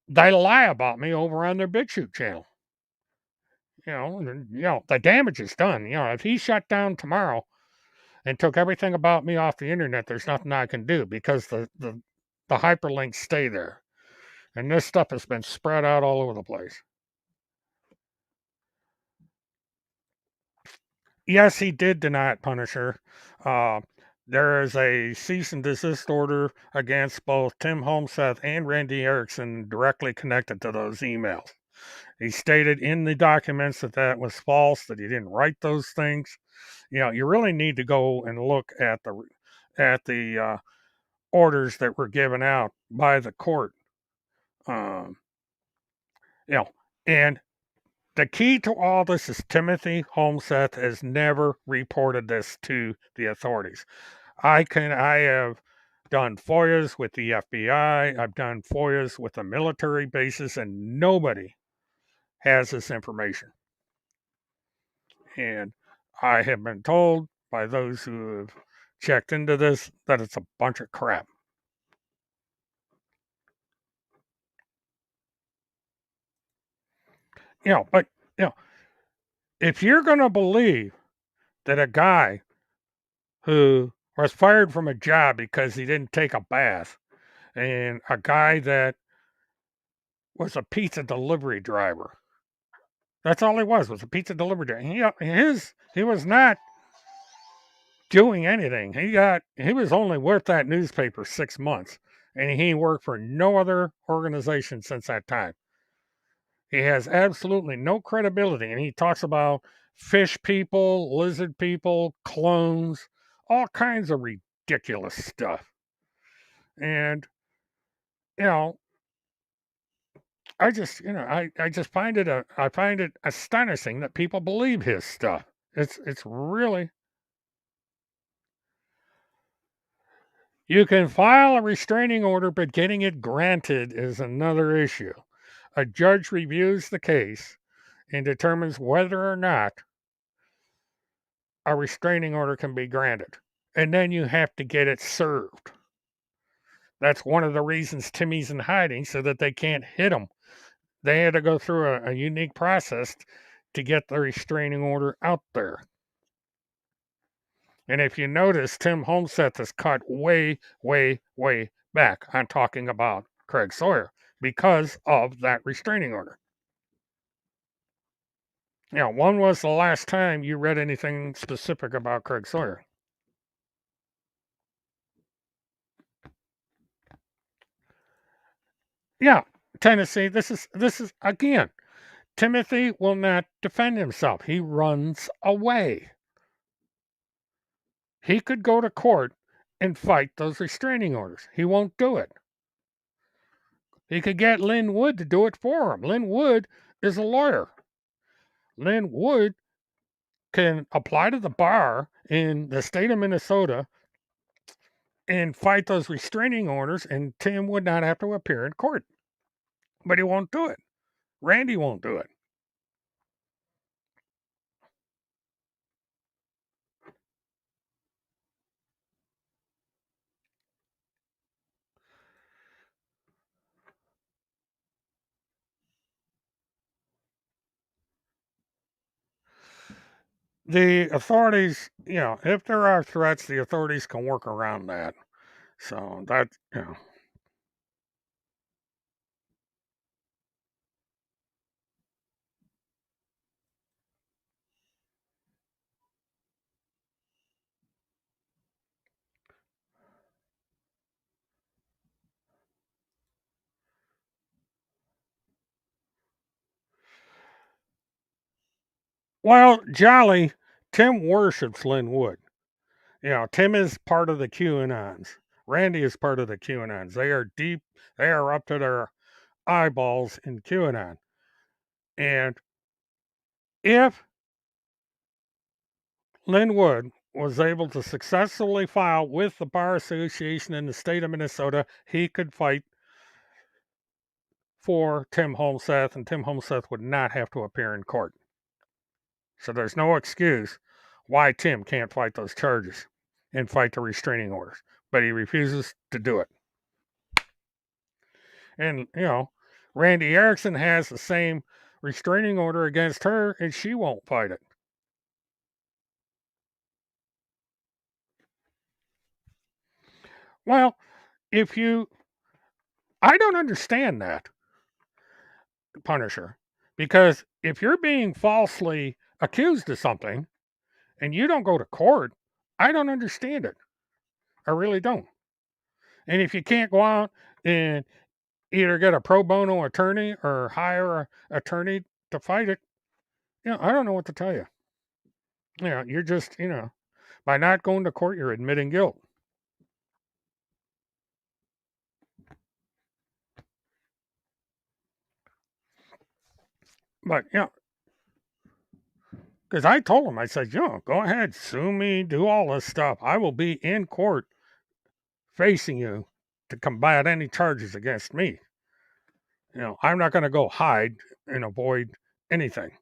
they lie about me over on their BitChute channel. The damage is done. If he shut down tomorrow and took everything about me off the internet, there's nothing I can do because the hyperlinks stay there. And this stuff has been spread out all over the place. Yes, he did deny it, Punisher. Uh, there is a cease and desist order against both Tim Holmseth and Randy Erickson directly connected to those emails. He stated in the documents that that was false, that he didn't write those things. You really need to go and look at the orders that were given out by the court. Um, and the key to all this is Timothy Holmseth has never reported this to the authorities. I have done FOIAs with the FBI. I've done FOIAs with the military bases, and nobody has this information. And I have been told by those who have checked into this that it's a bunch of crap. But you know, if you're going to believe that a guy who was fired from a job because he didn't take a bath, and a guy that was a pizza delivery driver, that's all he was a pizza delivery driver. He was not doing anything. He was only with that newspaper 6 months, and he worked for no other organization since that time. He has absolutely no credibility, and he talks about fish people, lizard people, clones, all kinds of ridiculous stuff. And you know, I just I find it astonishing that people believe his stuff. It's really You can file a restraining order, but getting it granted is another issue. A judge reviews the case and determines whether or not a restraining order can be granted. And then you have to get it served. That's one of the reasons Timmy's in hiding, so that they can't hit him. They had to go through a unique process to get the restraining order out there. And if you notice, Tim Homseth is cut way, way, way back on talking about Craig Sawyer because of that restraining order. When was the last time you read anything specific about Craig Sawyer? Yeah, Tennessee, this is again, Timothy will not defend himself. He runs away. He could go to court and fight those restraining orders. He won't do it. He could get Lynn Wood to do it for him. Lynn Wood is a lawyer. Lynn Wood can apply to the bar in the state of Minnesota and fight those restraining orders, and Tim would not have to appear in court. But he won't do it. Randy won't do it. The authorities, if there are threats, the authorities can work around that. So that. Well, Jolly, Tim worships Lynn Wood. Tim is part of the QAnons. Randy is part of the QAnons. They are deep, they are up to their eyeballs in QAnon. And if Lynn Wood was able to successfully file with the Bar Association in the state of Minnesota, he could fight for Tim Homseth, and Tim Homseth would not have to appear in court. So there's no excuse why Tim can't fight those charges and fight the restraining orders, but he refuses to do it. And, Randy Erickson has the same restraining order against her, and she won't fight it. Well, I don't understand that, Punisher, because if you're being falsely accused of something and you don't go to court, I don't understand it. I really don't. And if you can't go out and either get a pro bono attorney or hire an attorney to fight it, I don't know what to tell you. You're just, by not going to court, you're admitting guilt. But, because I told him, I said, go ahead, sue me, do all this stuff. I will be in court facing you to combat any charges against me. I'm not going to go hide and avoid anything.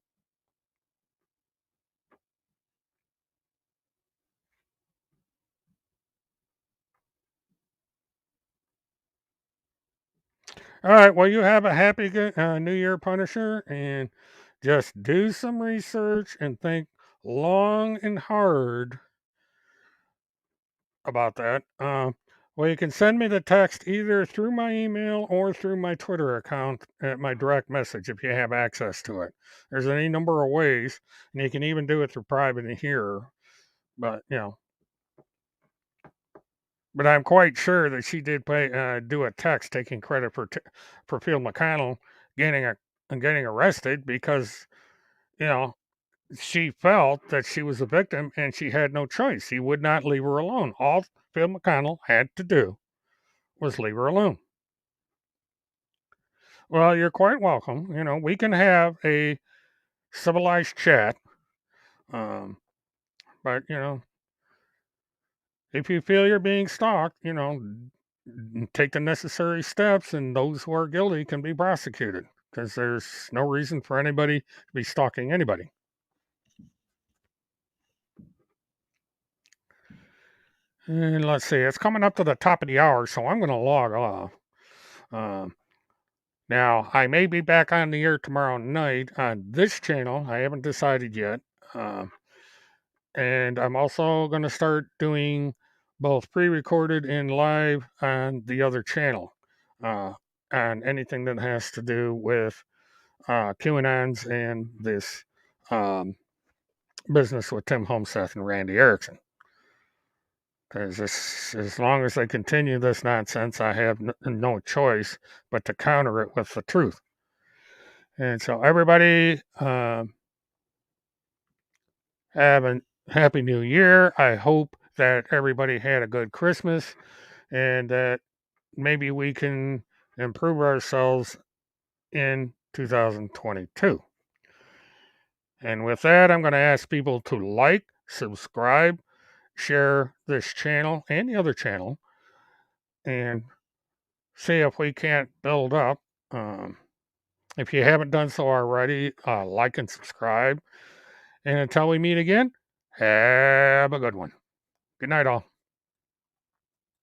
All right. Well, you have a happy New Year, Punisher, and just do some research and think long and hard about that. Well, you can send me the text either through my email or through my Twitter account at my direct message if you have access to it. There's any number of ways, and you can even do it through private in here. But but I'm quite sure that she did do a text taking credit for Phil McConnell getting arrested because you know she felt that she was a victim and she had no choice. He would not leave her alone. All Phil McConnell had to do was leave her alone. Well, you're quite welcome. We can have a civilized chat. Um, but if you feel you're being stalked, take the necessary steps, and those who are guilty can be prosecuted because there's no reason for anybody to be stalking anybody. And let's see, it's coming up to the top of the hour, so I'm going to log off. Um, Now, I may be back on the air tomorrow night on this channel. I haven't decided yet. Um, and I'm also going to start doing both pre recorded and live on the other channel uh, on anything that has to do with QAnons and this um, business with Tim Homeseth and Randy Erickson. Because as long as they continue this nonsense, I have no choice but to counter it with the truth. And so, everybody, have a happy new year. I hope that everybody had a good Christmas and that maybe we can improve ourselves in 2022. And with that, I'm going to ask people to like, subscribe, share this channel and the other channel, and see if we can't build up. If you haven't done so already, like and subscribe. And until we meet again, have a good one. Good night, all.